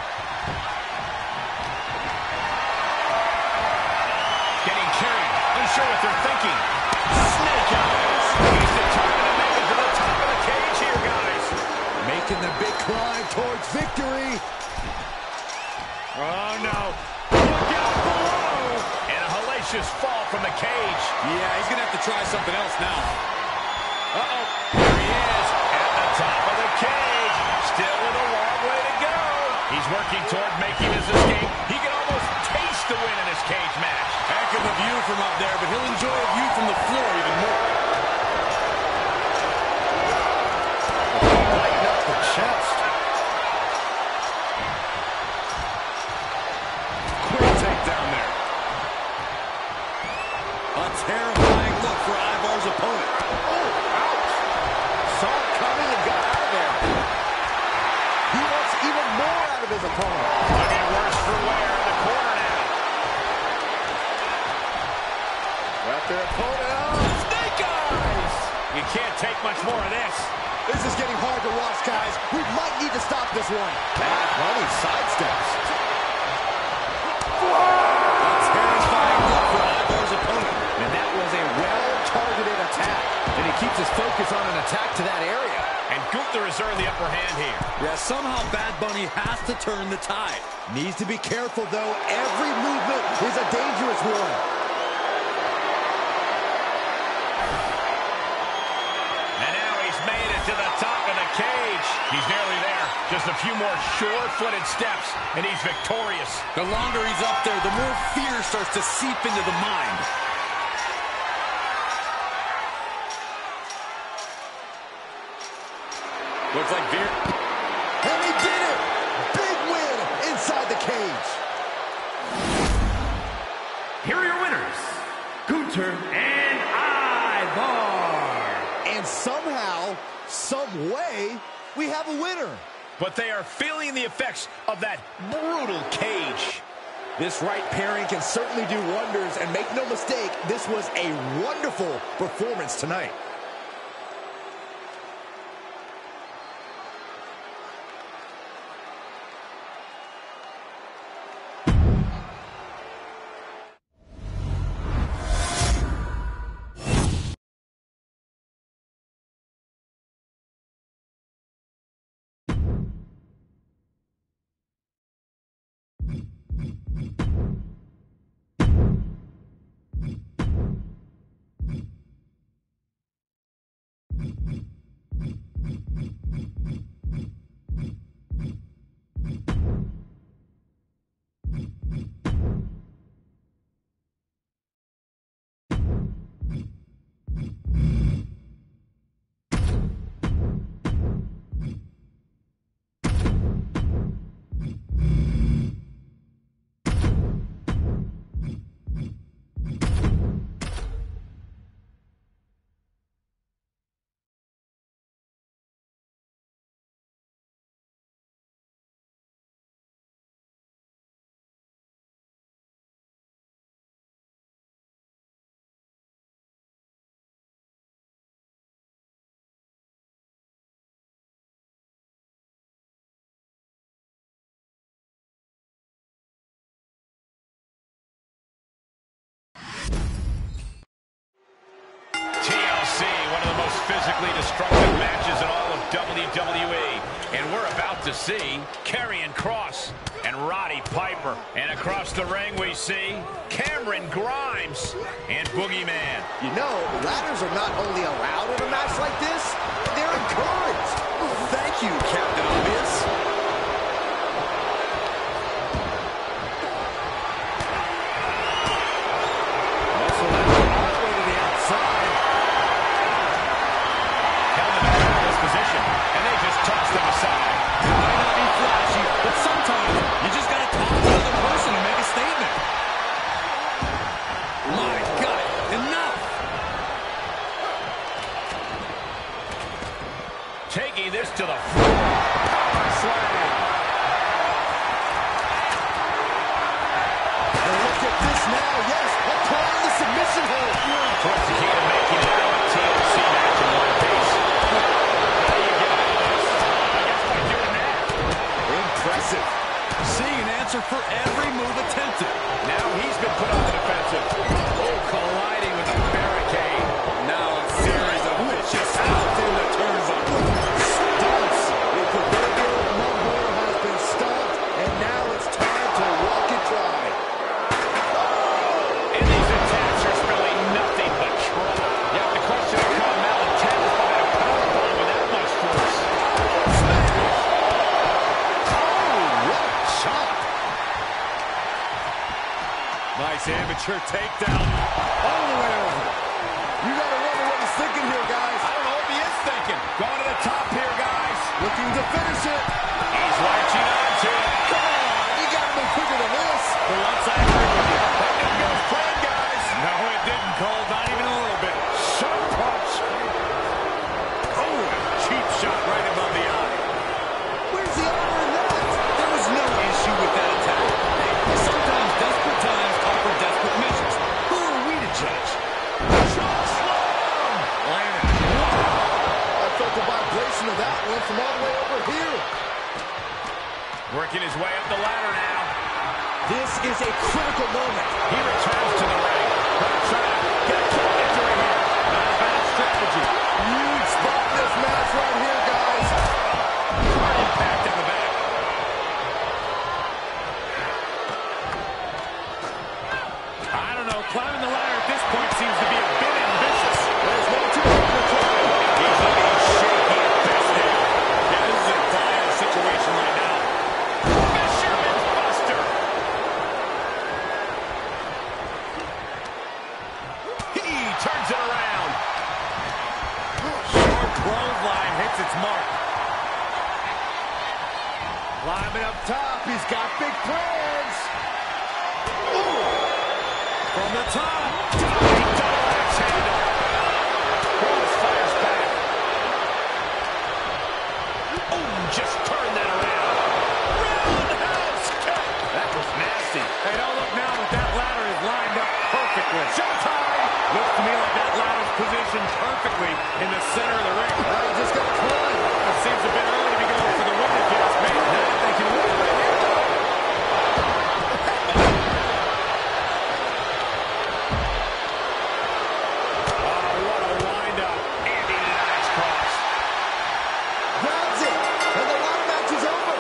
Getting carried. Unsure what they're thinking. Snake eyes. He's determined to make it to the top of the cage here, guys. Making the big climb towards victory. Oh, no. Look out below. And a hellacious fall from the cage. Yeah, he's going to have to try something else now. Uh-oh. There he is at the top of the cage. Still with a long way to go. He's working toward making his escape. He can almost taste the win in this cage match. Heck of a view from up there, but he'll enjoy a view from the floor even more. Lighten up the chest. Quick takedown there. A terrifying look for Ivar's opponent. Oh, ouch. Saw it coming and got out of there. He wants even more out of his opponent. Looking worse for wear in the corner now. Got their opponent out. Snake eyes! You can't take much more of this. This is getting hard to watch, guys. We might need to stop this one. Well, he sidesteps. A terrifying look for Ivar's opponent. And that was a well-targeted attack. And he keeps his focus on an attack to that area. And Gunther has earned the upper hand here. Yeah, somehow Bad Bunny has to turn the tide. Needs to be careful, though. Every movement is a dangerous one. And now he's made it to the top of the cage. He's nearly there. Just a few more sure-footed steps, and he's victorious. The longer he's up there, the more fear starts to seep into the mind. Looks like Veer. And he did it! Big win inside the cage. Here are your winners, Gunther and Ivar. And somehow, some way, we have a winner. But they are feeling the effects of that brutal cage. This right pairing can certainly do wonders, and make no mistake, this was a wonderful performance tonight. physically destructive matches in all of WWE. And we're about to see Karrion Kross and Roddy Piper. And across the ring we see Cameron Grimes and Boogeyman. You know, ladders are not only allowed in a match like this, they're encouraged. Thank you, Captain Obvious. Taking this to the floor. Power slam. And look at this now. Yes, applying the submission hold. Towards the key to making it out of TLC match in one piece. How do you get out of this? I guess by doing that. Impressive. Seeing an answer for every move attempted. Now he's been put on the defensive. Oh, colliding with a barricade. Now a series of vicious out in the turnbuckle. Stunts. The proverbial mumble has been stopped, and now it's time to walk it dry. And these attacks are spelling nothing but trouble. You have to question the Kyle Mallett tends by a powerbomb with that much force. What a shot. Nice amateur takedown. All the way over. You got to wonder what he's thinking here, guys. I don't know what he is thinking. Going to the top here, guys. Looking to finish it. He's latching onto it. Come on, you got to be quicker than this. For once, I agree with you. That didn't go as planned, guys. No, it didn't, Cole. Not even a little bit. Sharp punch. Oh, cheap shot right above the eye. Where's the honor in that? There was no issue with that attack. Sometimes desperate times call for desperate measures. Who are we to judge? I felt the vibration of that one from all the way over here. Working his way up the ladder now. This is a critical moment. He returns to the ring. Gonna try to get a quick victory here. Not a bad strategy. Huge spot in this match right here, guys. Impact in the back. I don't know. Climbing the ladder at this point seems to be a bit ambitious. There's no two way to try. He's looking shaky at best here. Yeah, this is a dire situation right now. Fisherman's Buster. He turns it around. Short clothesline hits its mark. Climbing up top. He's got big plans. From the top. Double axe handle. Cross fires back. Oh, just turn that around. Roundhouse kick. That was nasty. Hey, don't look now, but that ladder is lined up perfectly. Showtime. Looks to me like that ladder's positioned perfectly in the center of the ring. He just got climbed. It seems a bit early to be going for the win, if you ask me. They can win right here. Grabs it. And the ladder match is over.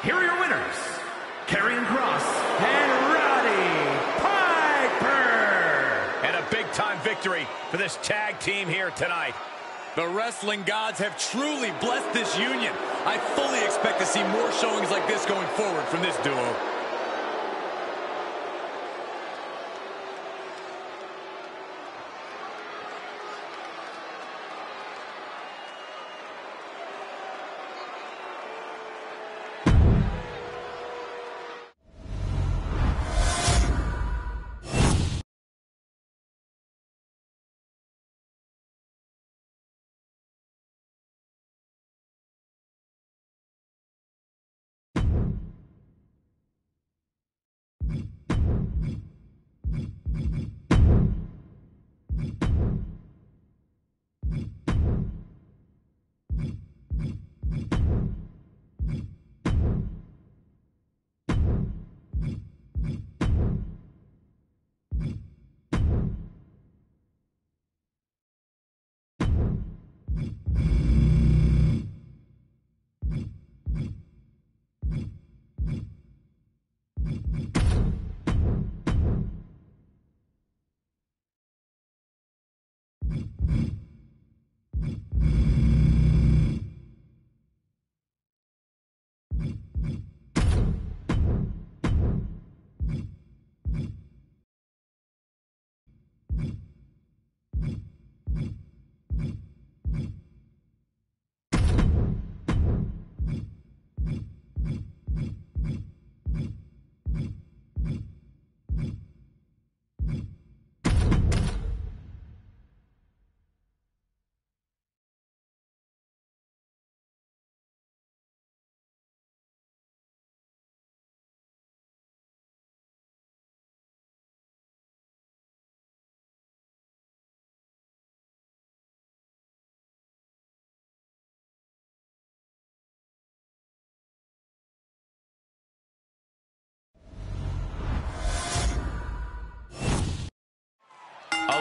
Here are your winners, Karrion Kross and Roddy Piper. And a big-time victory for this tag team here tonight. The wrestling gods have truly blessed this union. I fully expect to see more showings like this going forward from this duo.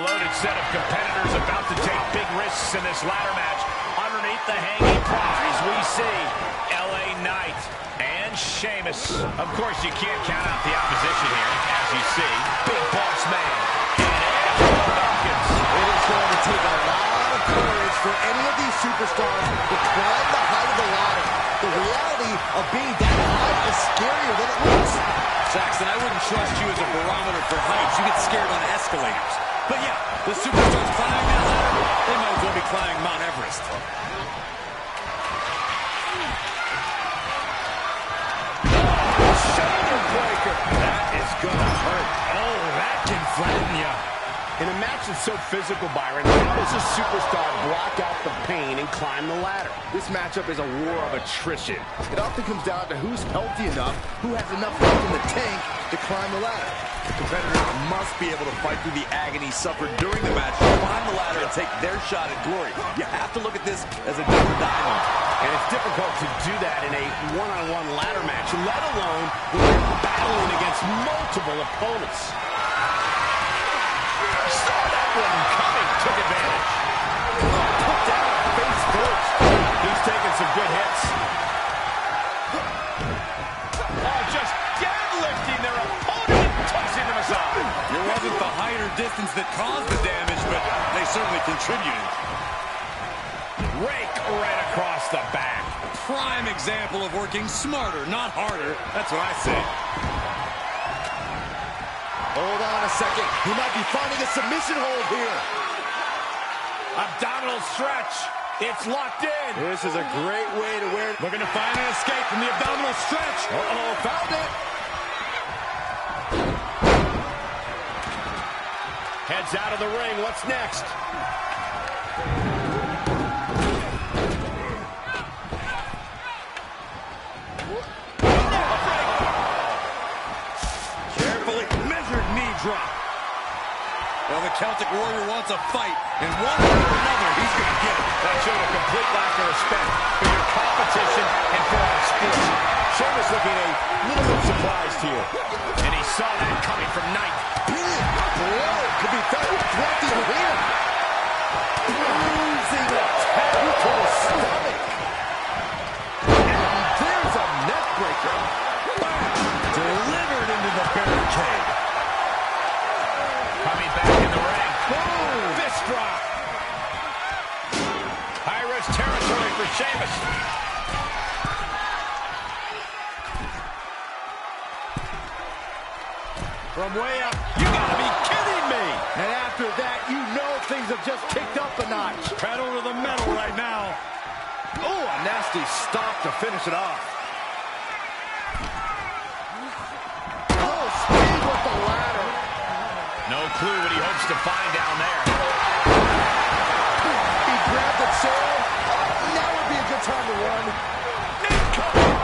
loaded set of competitors about to take big risks in this ladder match. Underneath the hanging prize, we see LA Knight and Sheamus. Of course, you can't count out the opposition here, as you see. Big Boss Man and Dawkins. It is going to take a lot of courage for any of these superstars to climb the height of the ladder. The reality of being that high is scarier than it looks. Saxton, I wouldn't trust you as a barometer for heights. You get scared on escalators. But yeah, the superstars climbing that ladder, they might as well be climbing Mount Everest. Shoulder breaker. That is gonna hurt. Oh, that can flatten you. In a match that's so physical, Byron, how does a superstar block out the pain and climb the ladder? This matchup is a war of attrition. It often comes down to who's healthy enough, who has enough left in the tank to climb the ladder. The competitors must be able to fight through the agony suffered during the match, climb the ladder, and take their shot at glory. You have to look at this as a do or die moment. And it's difficult to do that in a one-on-one ladder match, let alone when you're battling against multiple opponents. Saw that one coming, took advantage. Put down face first. He's taking some good hits. Oh, just deadlifting their opponent and tossing them aside. It wasn't the height or distance that caused the damage, but they certainly contributed. Rake right across the back. Prime example of working smarter, not harder. That's what I say. Hold on a second. He might be finding a submission hold here. Abdominal stretch. It's locked in. This is a great way to wear it. Looking to find an escape from the abdominal stretch. Uh-oh, found it. Heads out of the ring. What's next? Drop. Well, the Celtic Warrior wants a fight, and one way or another, he's going to get it. That showed a complete lack of respect for your competition and for our sport. Sheamus looking a little bit surprised here. And he saw that coming from Knight. Big blow could be felt throughout the arena. Losing attack to the stomach. And there's a neck breaker. Delivered into the barricade. Coming back in the ring. Boom! Fist drop. High-risk territory for Sheamus. From way up. You gotta be kidding me! And after that, you know things have just kicked up a notch. Pedal to the metal right now. Oh, a nasty stop to finish it off. Oh, speed with the ladder. No clue what he hopes to find down there. He grabbed the chair. Now would be a good time to run. Caught him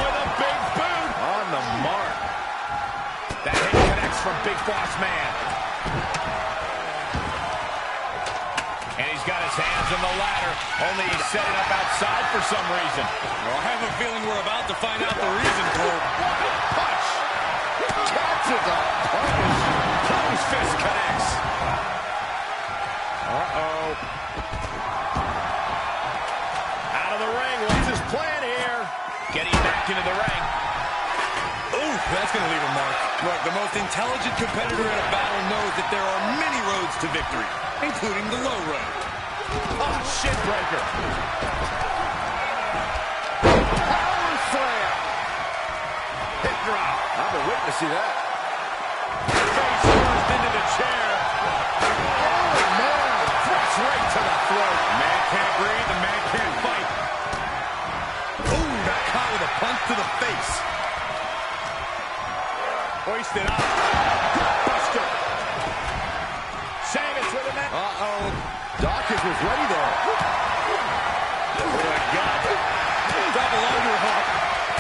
with a big boot. On the mark. That hit connects from Big Boss Man. And he's got his hands on the ladder. Only he's setting up outside for some reason. Well, I have a feeling we're about to find out the reason, Cole. What a punch. Catches a punish. Close fist connects. Uh-oh. Out of the ring. What's his plan here? Getting back into the ring. Ooh, that's going to leave a mark. Look, the most intelligent competitor in a battle knows that there are many roads to victory, including the low road. Oh, shin breaker. Power slam. Hip drop. I've been waiting to see that. Face first into the chair. Oh, man. Thrust right to the throat. Man can't breathe, the man can't fight. Ooh, got caught with a punch to the face. Hoisted up. Buster. Sheamus with a net. Uh-oh. Dawkins was ready there. Oh, my God. Double underhook.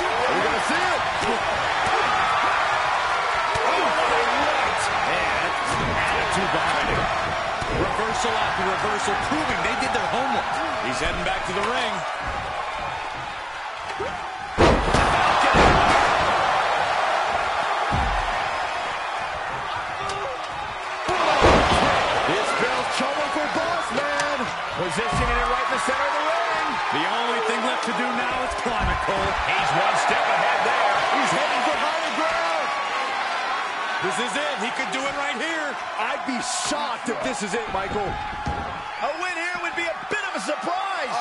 Are we going to see it? Oh, what a right. Man, attitude behind it. Reversal after reversal, proving they did their homework. He's heading back to the ring. The only thing left to do now is climb it, Cole. He's one step ahead there. He's heading for higher ground. This is it. He could do it right here. I'd be shocked if this is it, Michael. A win here would be a bit of a surprise.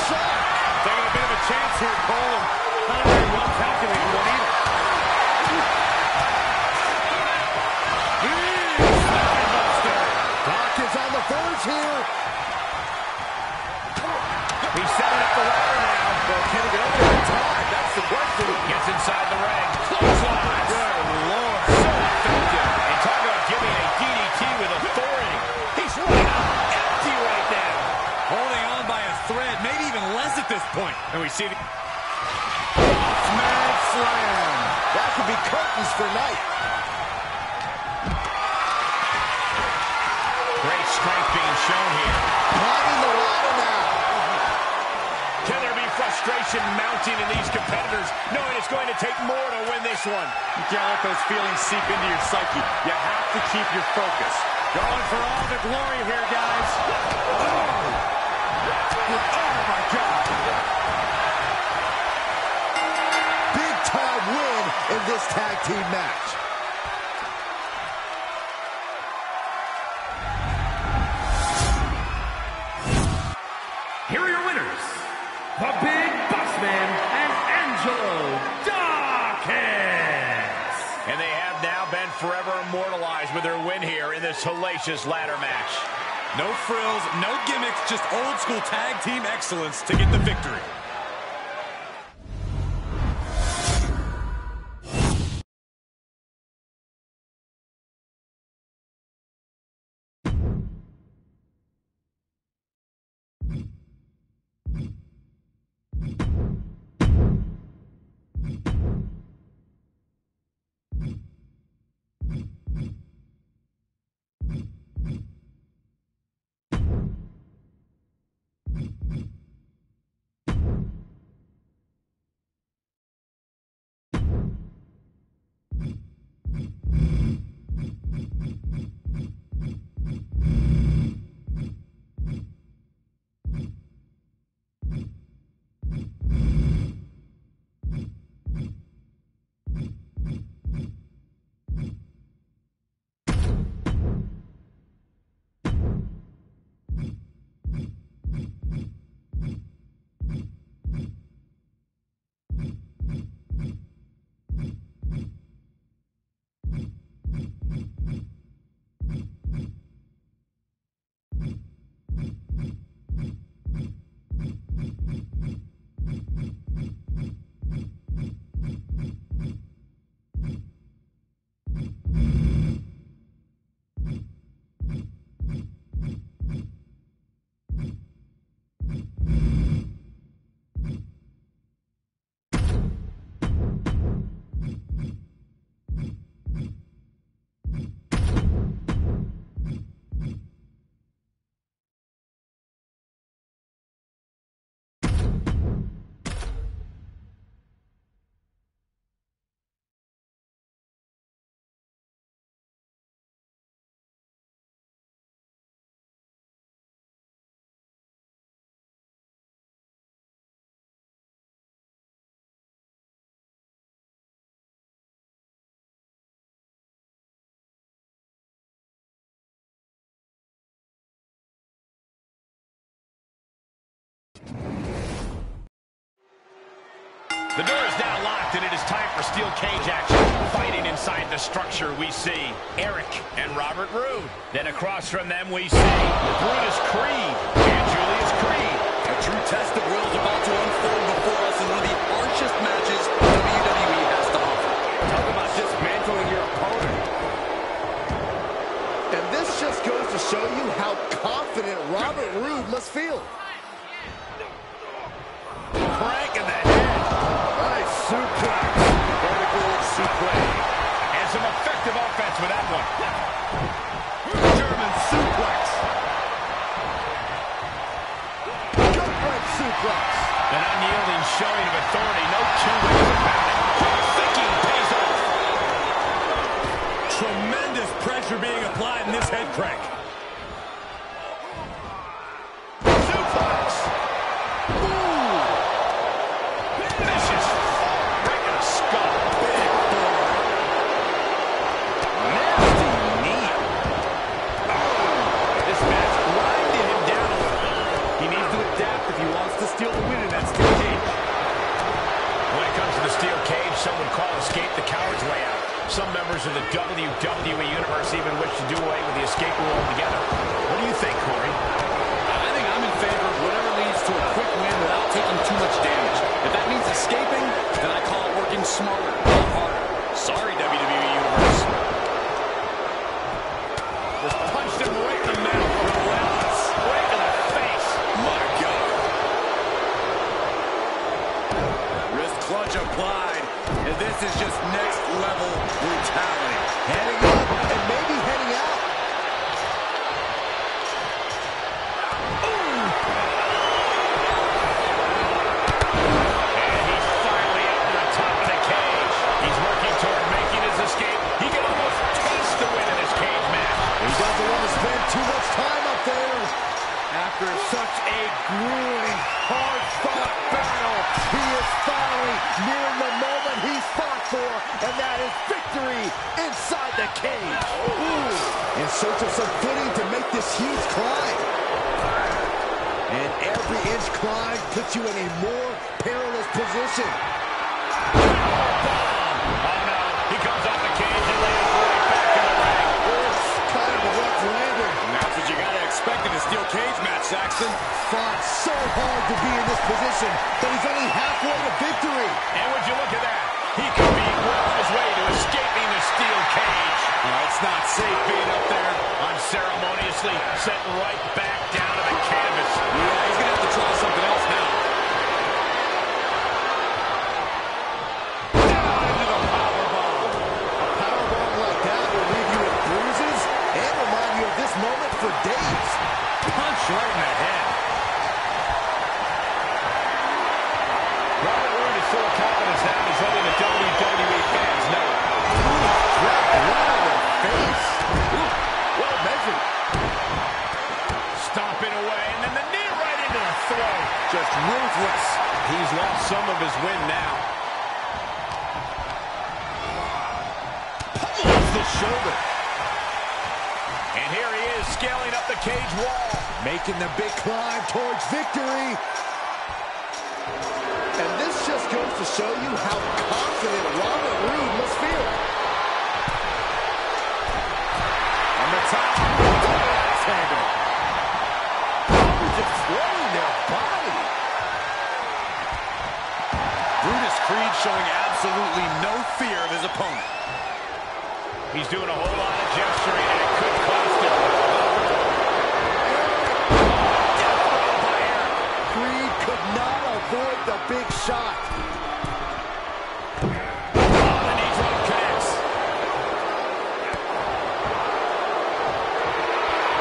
Shock. Taking a bit of a chance here, Cole. Not a very well calculated one either. Dawkins on the verge here. He's setting up the ladder now. Well, can he get over in time? That's the question. Gets inside the ring. Clothesline. Good Lord. So effective. And talk about giving a DDT with authority. He's running out empty right now. Holding on by a thread, maybe even less at this point. And we see the Mad slam. That could be curtains for night. Great strength being shown here. Climbing the ladder now. Can there be frustration mounting in these competitors, knowing it's going to take more to win this one? You can't let those feelings seep into your psyche. You have to keep your focus. Going for all the glory here, guys. Oh my God. Big time win in this tag team match. Here are your winners, the Big Boss Man and Angelo Dawkins. And they have now been forever immortalized with their win here in this hellacious ladder match. no frills, no gimmicks, just old school tag team excellence to get the victory. The door is now locked, and it is time for steel cage action. Fighting inside the structure, we see Eric and Robert Roode. Then across from them, we see Brutus Creed and Julius Creed. A true test of will is about to unfold before us in one of the harshest matches WWE has to offer. Talk about dismantling your opponent. And this just goes to show you how confident Robert Roode must feel. Cranking the head. Nice suplex. Vertical suplex. And some effective offense with that one. German suplex. Gut-wrench suplex. An unyielding showing of authority. No two ways about it. Thinking pays off. Tremendous pressure being applied in this head crank. Suplex. the steel cage, some would call escape the coward's way out. Some members of the WWE Universe even wish to do away with the escape rule altogether. What do you think, Corey? I think I'm in favor of whatever leads to a quick win without taking too much damage. If that means escaping, then I call it working smarter, not harder. Sorry, WWE Universe. Just punched him right in the middle. Relentless. Right in the face. My God. Wrist clutch applied. And this is just next level brutality. Heading up and maybe heading out. And he's finally up to the top of the cage. He's working toward making his escape. He can almost taste the win in this cage match. He doesn't want to spend too much time up there. After such a grueling, hard-fought battle, he is finally nearing the moment he's fought for, and that is victory inside the cage. Ooh. In search of some footing to make this huge climb. And every inch climb puts you in a more perilous position. Oh, no. He comes off the cage and lays right back in the ring. It's kind of a rough landing. And that's what you got to expect in a steel cage match, Saxton. Fought so hard to be in this position, but he's only halfway to victory. And would you look at that? He could be well on his way to escaping the steel cage. It's not safe being up there. Unceremoniously sent right back down to the canvas. Yeah, he's going to have to try something else now. Down into the powerbomb. A powerbomb like that will leave you with bruises and remind you of this moment for days. Punch right in the head. Robert Roode is full of confidence now. He's letting the WWE fans know it. Dropped right on their face. Well measured. Stomping away, and then the knee right into the throat. Just ruthless. He's lost some of his win now. Pulls the shoulder. And here he is, scaling up the cage wall. Making the big climb towards victory. And this just goes to show you how confident Robert Roode must feel. On the top, handle. Just throwing their body. Brutus Creed showing absolutely no fear of his opponent. He's doing a whole lot of gesturing, and it could cost him. Creed could not avoid the big shot. The knee drop connects.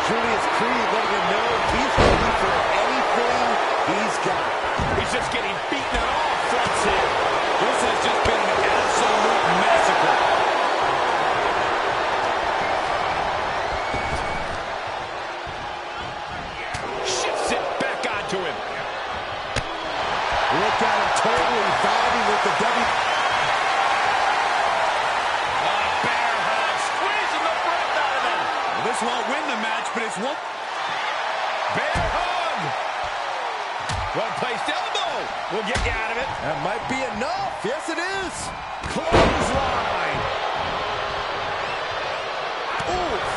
Julius Creed letting him know he's ready for anything he's got. He's just getting beaten on all fronts here. This has just been an absolute massacre. Shifts it back onto him. Look at him totally vibing with the W. Bear hug, squeezing the breath out of him. Well, this won't win the match, but it's one. Bear hug. Well-placed elbow will get you out of it. That might be enough. Yes, it is. Clothesline. Oof.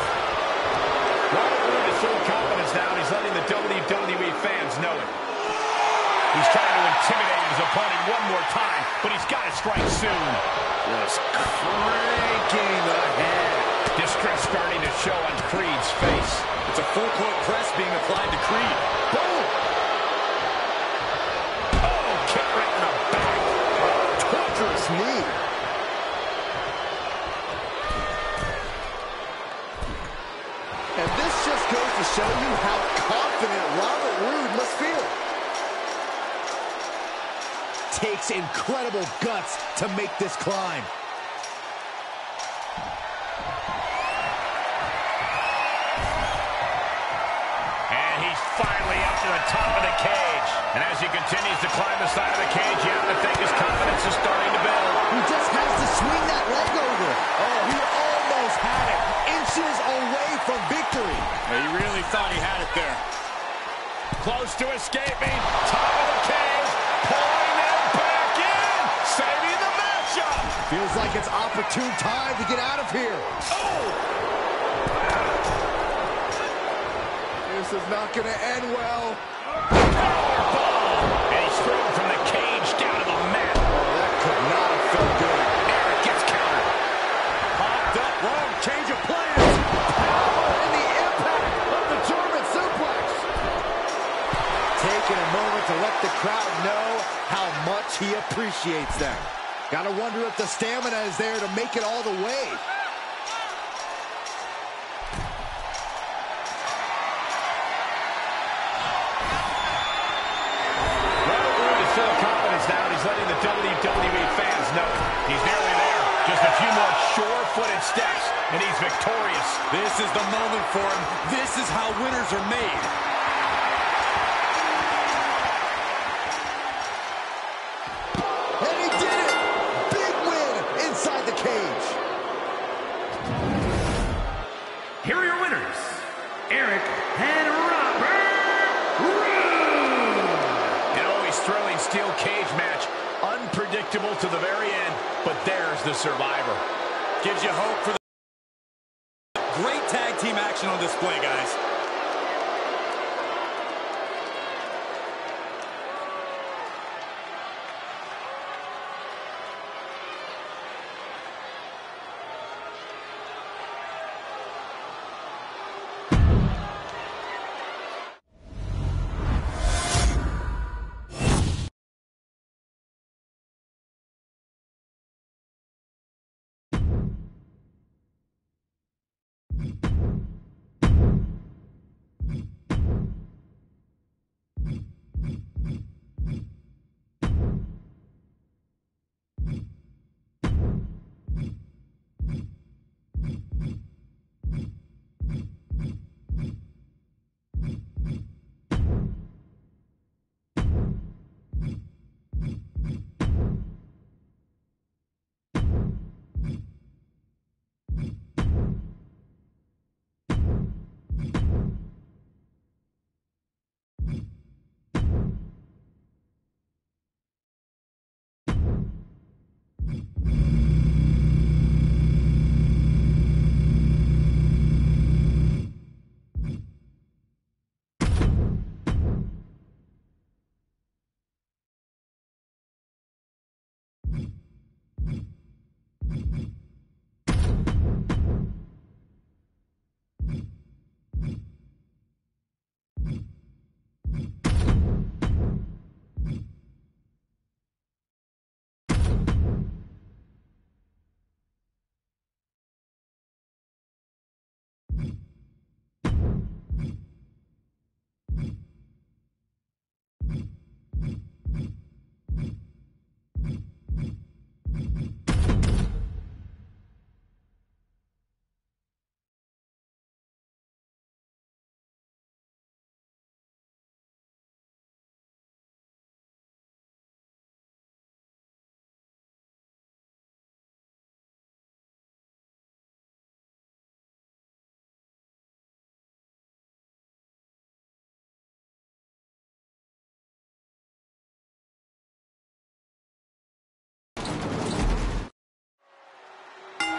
Robert Roode is full of confidence now. He's letting the WWE fans know it. He's trying to intimidate his opponent one more time, but he's got to strike soon. Just cranking the head. Distress starting to show on Creed's face. It's a full court press being applied to Creed. Boom. Oh, kick right in the back. Torturous knee. And this just goes to show you how confident Robert Roode must feel. Takes incredible guts to make this climb. And he's finally up to the top of the cage. And as he continues to climb the side of the cage, you have to think his confidence is starting to build. He just has to swing that leg over. Oh, he almost had it. Inches away from victory. He really thought he had it there. Close to escaping. Top of the cage. Pulling them back in. Saving the Feels like it's opportune time to get out of here. Oh! This is not going to end well. Powerbomb! And he's thrown from the cage down to the mat. Oh, that could not have felt good. Eric gets countered. Popped up wrong, change of plans. Power in the impact of the German suplex. Taking a moment to let the crowd know how much he appreciates them. Gotta wonder if the stamina is there to make it all the way. Full of confidence now, and he's letting the WWE fans know he's nearly there. Just a few more sure-footed steps, and he's victorious. This is the moment for him. This is how winners are made. And he did it! Big win inside the cage. Here are your winners, Eric and Robert Roode. An always thrilling steel cage match, unpredictable to the very end, but there's the survivor. Gives you hope for the great tag team action on display, guys.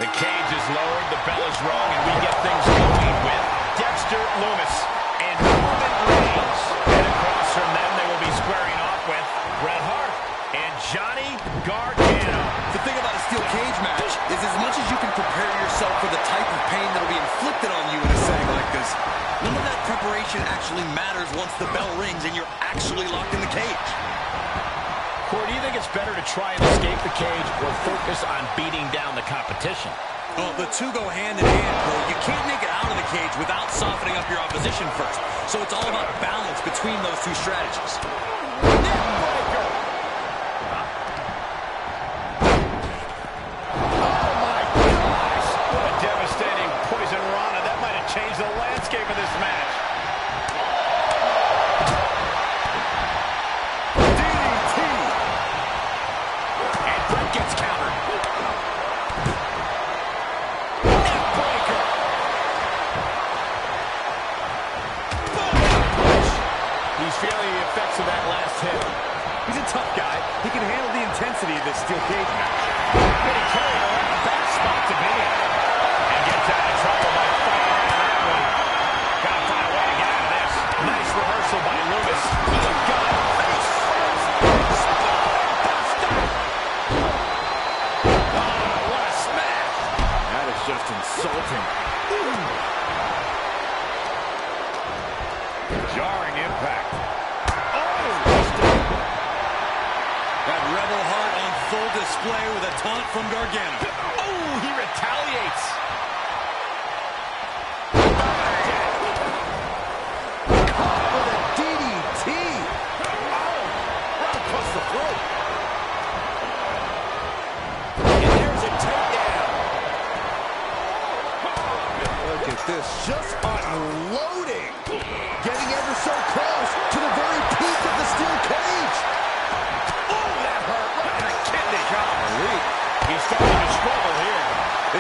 The cage is lowered, the bell is rung, and we get things going with Dexter Lumis and Roman Reigns. And across from them, they will be squaring off with Bret Hart and Johnny Gargano. The thing about a steel cage match is as much as you can prepare yourself for the type of pain that will be inflicted on you in a setting like this, none of that preparation actually matters once the bell rings and you're actually locked in the cage. Corey, do you think it's better to try and escape the cage or focus on beating down the competition? Well, the two go hand in hand, Cole. You can't make it out of the cage without softening up your opposition first. So it's all about balance between those two strategies. Neckbreaker! Oh, my gosh! What a devastating poison rana. That might have changed the landscape of this match. Gets countered. Neckbreaker. He's feeling the effects of that last hit. this steel cage match. Getting carried away, a bad spot to be in. And gets out of trouble by fighting out of that one. Gotta find a way to get out of this. Nice reversal by Loomis. Oh, God. Face first. Spinebuster. Oh, what a smash. That is just insulting. Jarring impact. That rebel heart on full display with a taunt from Gargano. Oh, he retaliates. Caught with a DDT. Oh, right across the throat. And there's a takedown. Look at this, just unloading. Getting ever so close to the very peak of the steel cage. Oh, that hurt. Look at the kidney. Golly. He's starting to struggle here.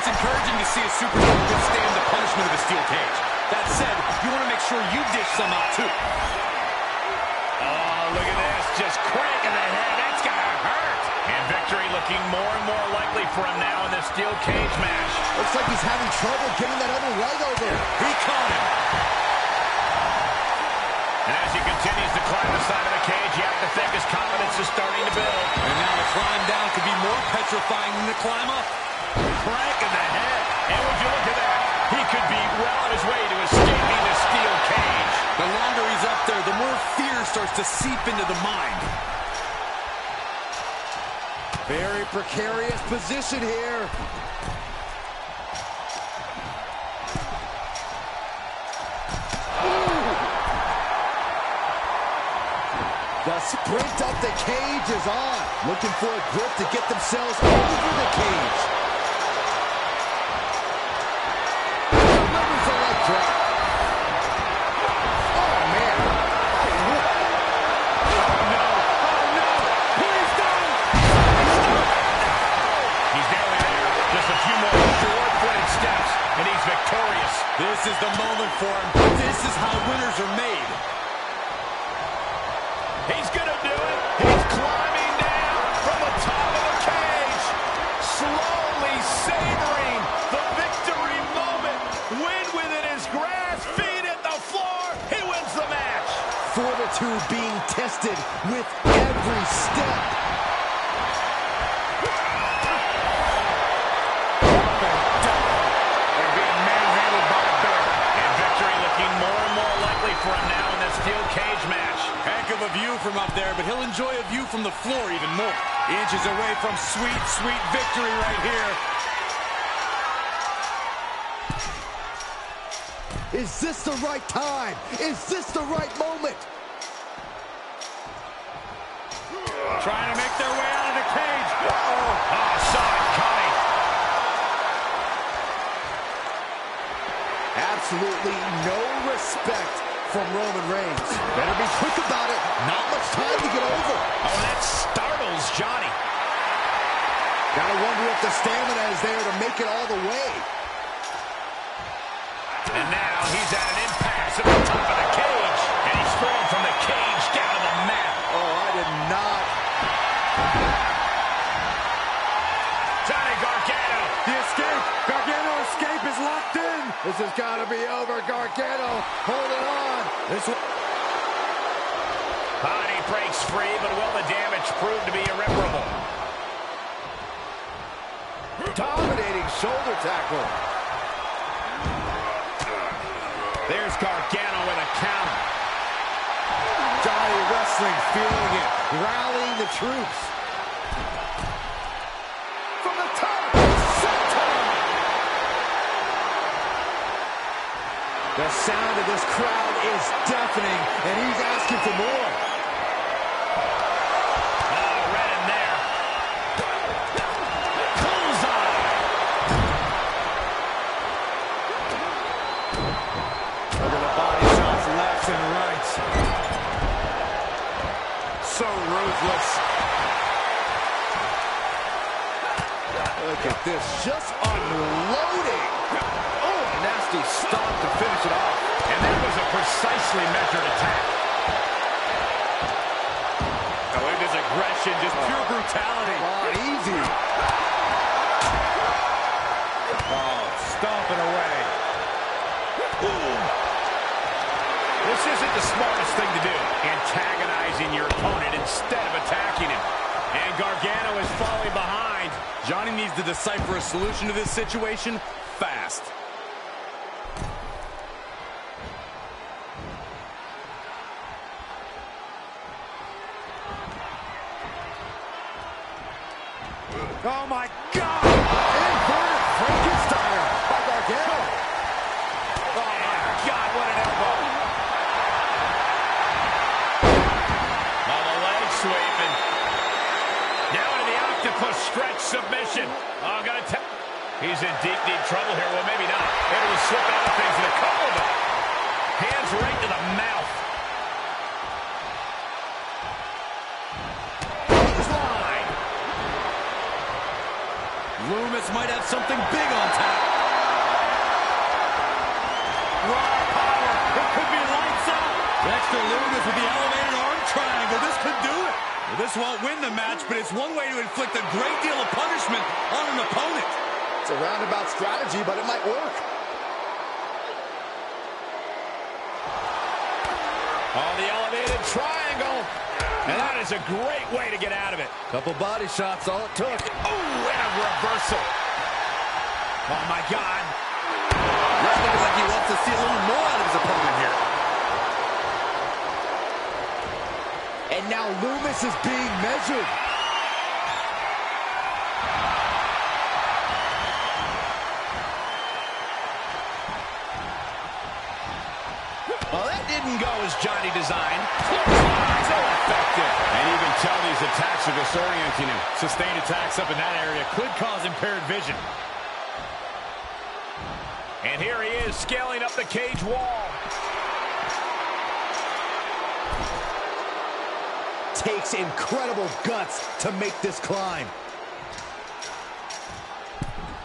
It's encouraging to see a superstar withstand the punishment of a steel cage. That said, you want to make sure you dish some out too. Oh, look at this. Just cranking the head. That's gonna hurt. And victory looking more and more likely for him now in this steel cage match. Looks like he's having trouble getting that other leg over. He caught him. And as he continues to climb the side of the cage, you have to think his confidence is starting to build. And now the climb down could be more petrifying than the climb up. Cranking the head. And would you look at that? He could be well on his way to escaping the steel cage. The longer he's up there, the more fear starts to seep into the mind. Very precarious position here. The sprint up the cage is on. Looking for a grip to get themselves over the cage. Delivers a leg drop. Oh, man. Oh, no. He's done. He's nearly there. Just a few more short-footed steps, and he's victorious. This is the moment for him. This is how winners are made. He's gonna do it. He's climbing down from the top of the cage. Slowly savoring the victory moment. Win within his grasp. Feet at the floor. He wins the match. Fortitude being tested with every step. They're being manhandled by a bear. And victory looking more and more likely for him now in this steel cage match. Heck of a view from up there, but he'll enjoy a view from the floor even more. Inches away from sweet, sweet victory right here. Is this the right time? Is this the right moment? Trying to make their way out of the cage. Oh, saw it coming. Absolutely no respect from Roman Reigns. Better be quick about it. Not much time to get over. Oh, that startles Johnny. Gotta wonder if the stamina is there to make it all the way. And now he's at an impasse at the top of the cage. And he's thrown from the cage down to the mat. Oh, I did not. Johnny Gargano. The escape. Gargano escape is locked in. This has got to be over. Gargano holding on. This one. He breaks free, but will the damage prove to be irreparable? Dominating shoulder tackle. There's Gargano with a counter. Johnny Wrestling feeling it. Rallying the troops. From the top. The sound of this crowd is deafening, and he's asking for more. Oh, right in there. Bullseye. Look at the body shots left and right. So ruthless. Look at this, just unloading. Oh, a nasty stomp to finish it off. And that was a precisely measured attack. Oh, it is a aggression, just pure brutality. Come on, easy. Oh, stomping away. Ooh. This isn't the smartest thing to do, antagonizing your opponent instead of attacking him. And Gargano is falling behind. Johnny needs to decipher a solution to this situation fast. Oh, my God. Inverted Frankensteiner by Gargano. Oh, my God, what an elbow. Oh, the leg sweep. And now into the octopus stretch submission. Oh, gonna tap. He's in deep, deep trouble here. Well, maybe not. Able to slip out of things in a couple of them. Hands right to the mouth. Loomis might have something big on tap. Raw power. It could be lights out. Dexter Loomis with the elevated arm triangle. This could do it. Well, this won't win the match, but it's one way to inflict a great deal of punishment on an opponent. It's a roundabout strategy, but it might work. Oh, the elevated triangle. And that is a great way to get out of it. Couple body shots, all it took. Oh, and a reversal. Oh, my God. That's looking like he wants to see a little more out of his opponent here. And now Loomis is being measured. Well, that didn't go as Johnny designed. So effective. And you can tell these attacks are disorienting him. Sustained attacks up in that area could cause impaired vision. And here he is scaling up the cage wall. Takes incredible guts to make this climb.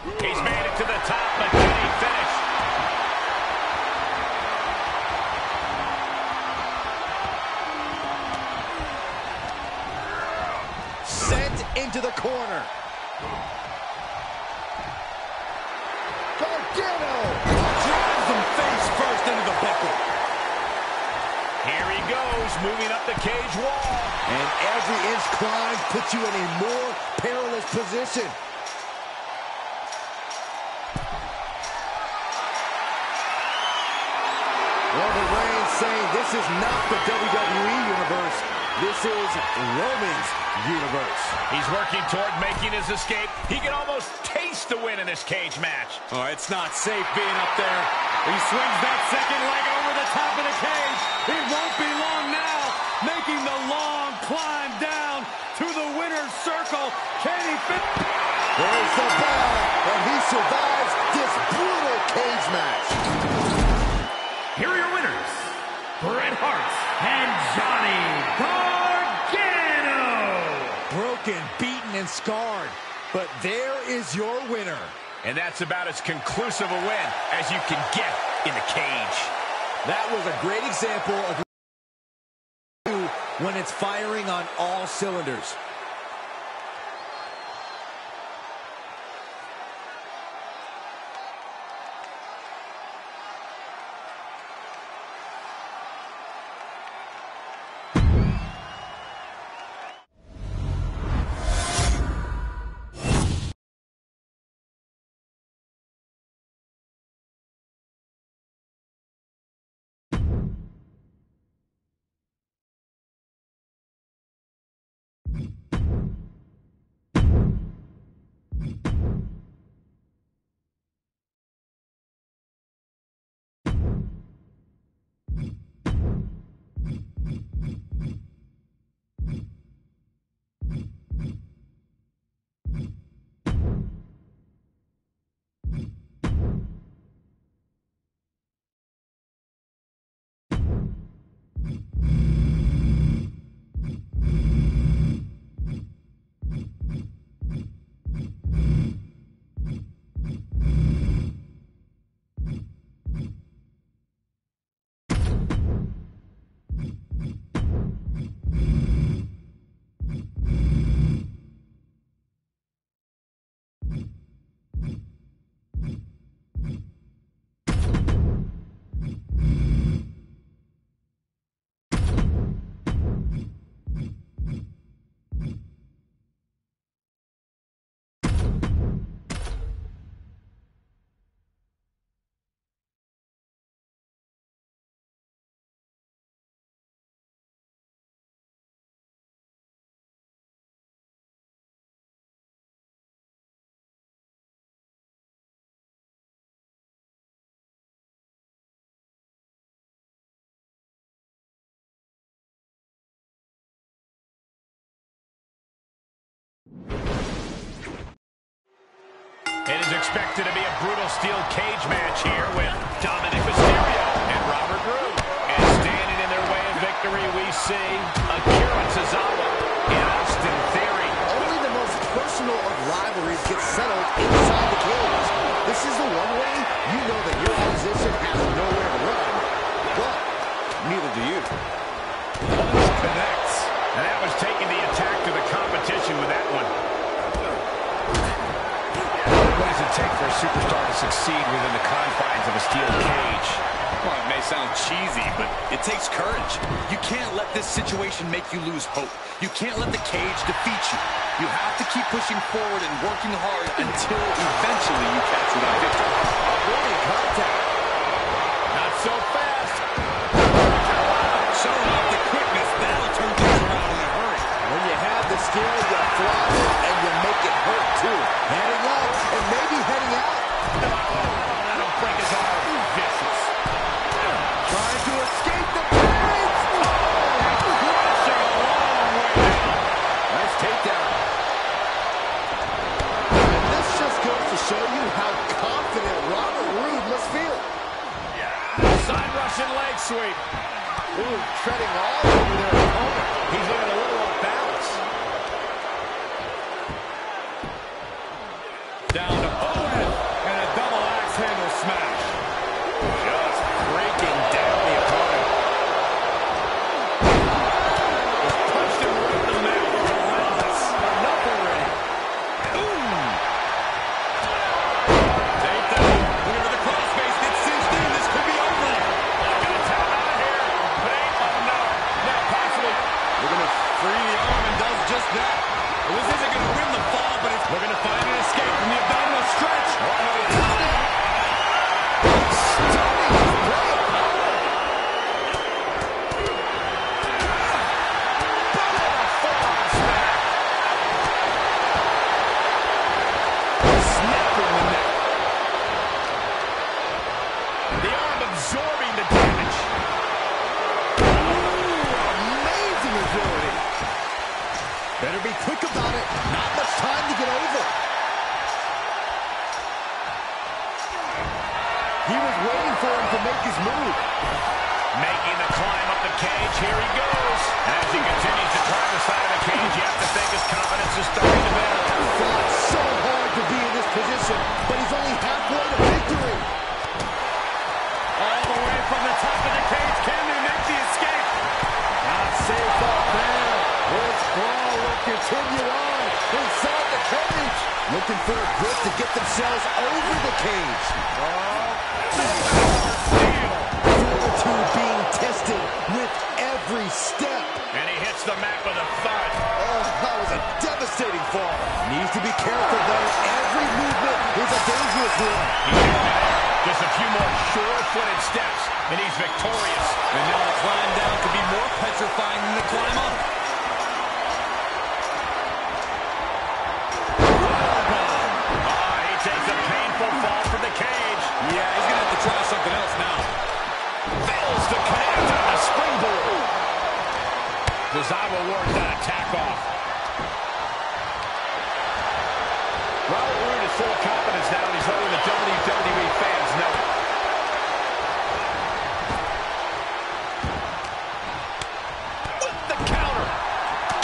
He's made it to the top, but can he finish? Sent into the corner. Gargano Drives him face first into the buckle. Here he goes, moving up the cage wall. And every inch climb puts you in a more perilous position. Roman Reigns saying this is not the WWE Universe. This is Roman's universe. He's working toward making his escape. He can almost taste the win in this cage match. Oh, it's not safe being up there. He swings that second leg over the top of the cage. It won't be long now, making the long climb down to the winner's circle. Can he fit? There's the bell, and he survives this brutal cage match. Here are your winners, Bret Hart and Johnny Gargano. Broken, beaten, and scarred. But there is your winner. And that's about as conclusive a win as you can get in the cage. That was a great example of when it's firing on all cylinders. It is expected to be a brutal steel cage match here with Dominic Mysterio and Robert Roode. And standing in their way of victory, we see Akira Tozawa and Austin Theory. Only the most personal of rivalries get settled inside the cage. This is the one way you know that your opposition has nowhere to run, but neither do you. Punch connects. And that was taking the attack to the competition with that one. What does it take for a superstar to succeed within the confines of a steel cage? Well, it may sound cheesy, but it takes courage. You can't let this situation make you lose hope. You can't let the cage defeat you. You have to keep pushing forward and working hard until eventually you capture that victory. Avoiding contact. Not so fast. Showing off the quickness, that'll turn things around in a hurry. When you have the skill, you throttle it and you make it hurt too. Heading up and maybe heading out. That'll break his arm. Vicious. Trying to escape the cage. Rushing a long way down. Nice takedown. And this just goes to show you how confident Robert Roode must feel. Side Russian leg sweep. Ooh, treading all over their opponent. He's looking a little off balance. Down to Owen. And a double axe handle smash. Just breaking down the opponent. Just punched him right in the mouth. Relentless. Enough already. Take that. Look at the crossface. It's cinched in. This could be over. Gonna tap out of here. But ain't, oh no. Now possibly. Looking to free the arm and does just that. Well, this isn't going to win the fall, but it's Looking to find an escape from the abdominal stretch. Snapping the neck. The arm absorbing the damage. Amazing agility. Better be quick about it. Not much time to get over. He was waiting for him to make his move. Making the climb up the cage. Here he goes. As he continues to climb the side of the cage, you have to think his confidence is starting to build. Fought so hard to be in this position, but he's only halfway to victory. All the way from the top of the cage. Can they make the escape? Not safe up there. This brawl will continue on inside the cage. Looking for a grip to get themselves over the cage. Fortitude being tested with every step. And he hits the mat with a thud. Oh, that was a devastating fall. Needs to be careful, though. Every movement is a dangerous one. Just a few more sure-footed steps, and he's victorious. And now the climb down could be more petrifying than the climb up. He takes a painful fall from the cage. Yeah, he's going to have to try something else now. Fails to connect on the springboard. Tozawa wards that attack off. Robert Roode is full of confidence now, and he's letting the WWE fans know it. With the counter.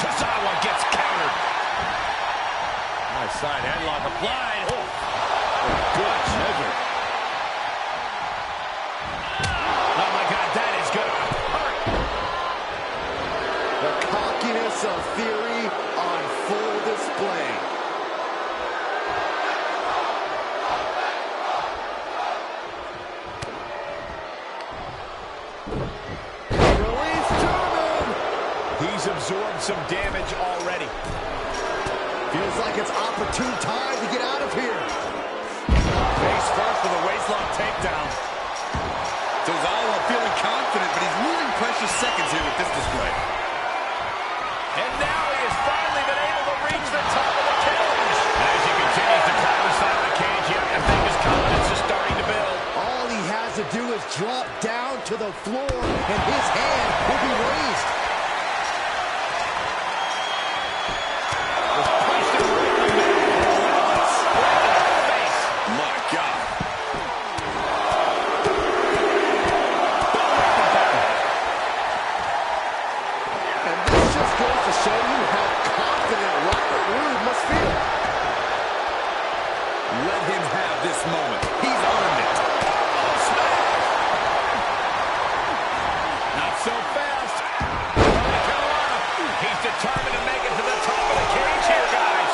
Tozawa gets countered. Nice side headlock applied. Oh, good measure. Oh, my God, that is going to hurt. The cockiness of Theory on full display. Release German. He's absorbed some damage already. Feels like it's opportune time to get out of here. Face first with a waistlock takedown. Tozawa feeling confident, but he's losing precious seconds here with this display. And now he has finally been able to reach the top of the cage. As he continues to climb the side of the cage, you have to think his confidence is starting to build. All he has to do is drop down to the floor, and his hand will be raised. Just punched him right in the middle. Right in the face. Let him have this moment. He's earned it. Oh, smash! Not so fast. He's determined to make it to the top of the cage here, guys.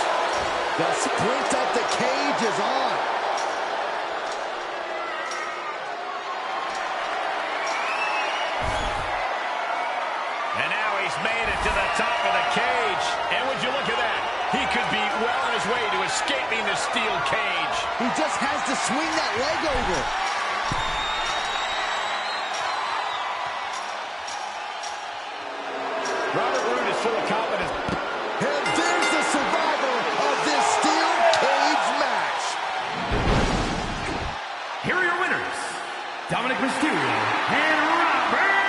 The sprint up the cage is on. And now he's made it to the top of the cage. And would you look at that? He could be well on his way to escaping the steel cage. He just has to swing that leg over. Robert Roode is full of confidence. And there's the survivor of this steel cage match. Here are your winners, Dominic Mysterio and Robert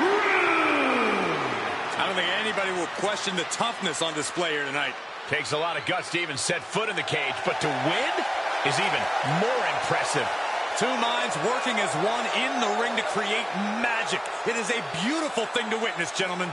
Roode. I don't think anybody will question the toughness on display here tonight. Takes a lot of guts to even set foot in the cage, but to win is even more impressive. Two minds working as one in the ring to create magic. It is a beautiful thing to witness, gentlemen.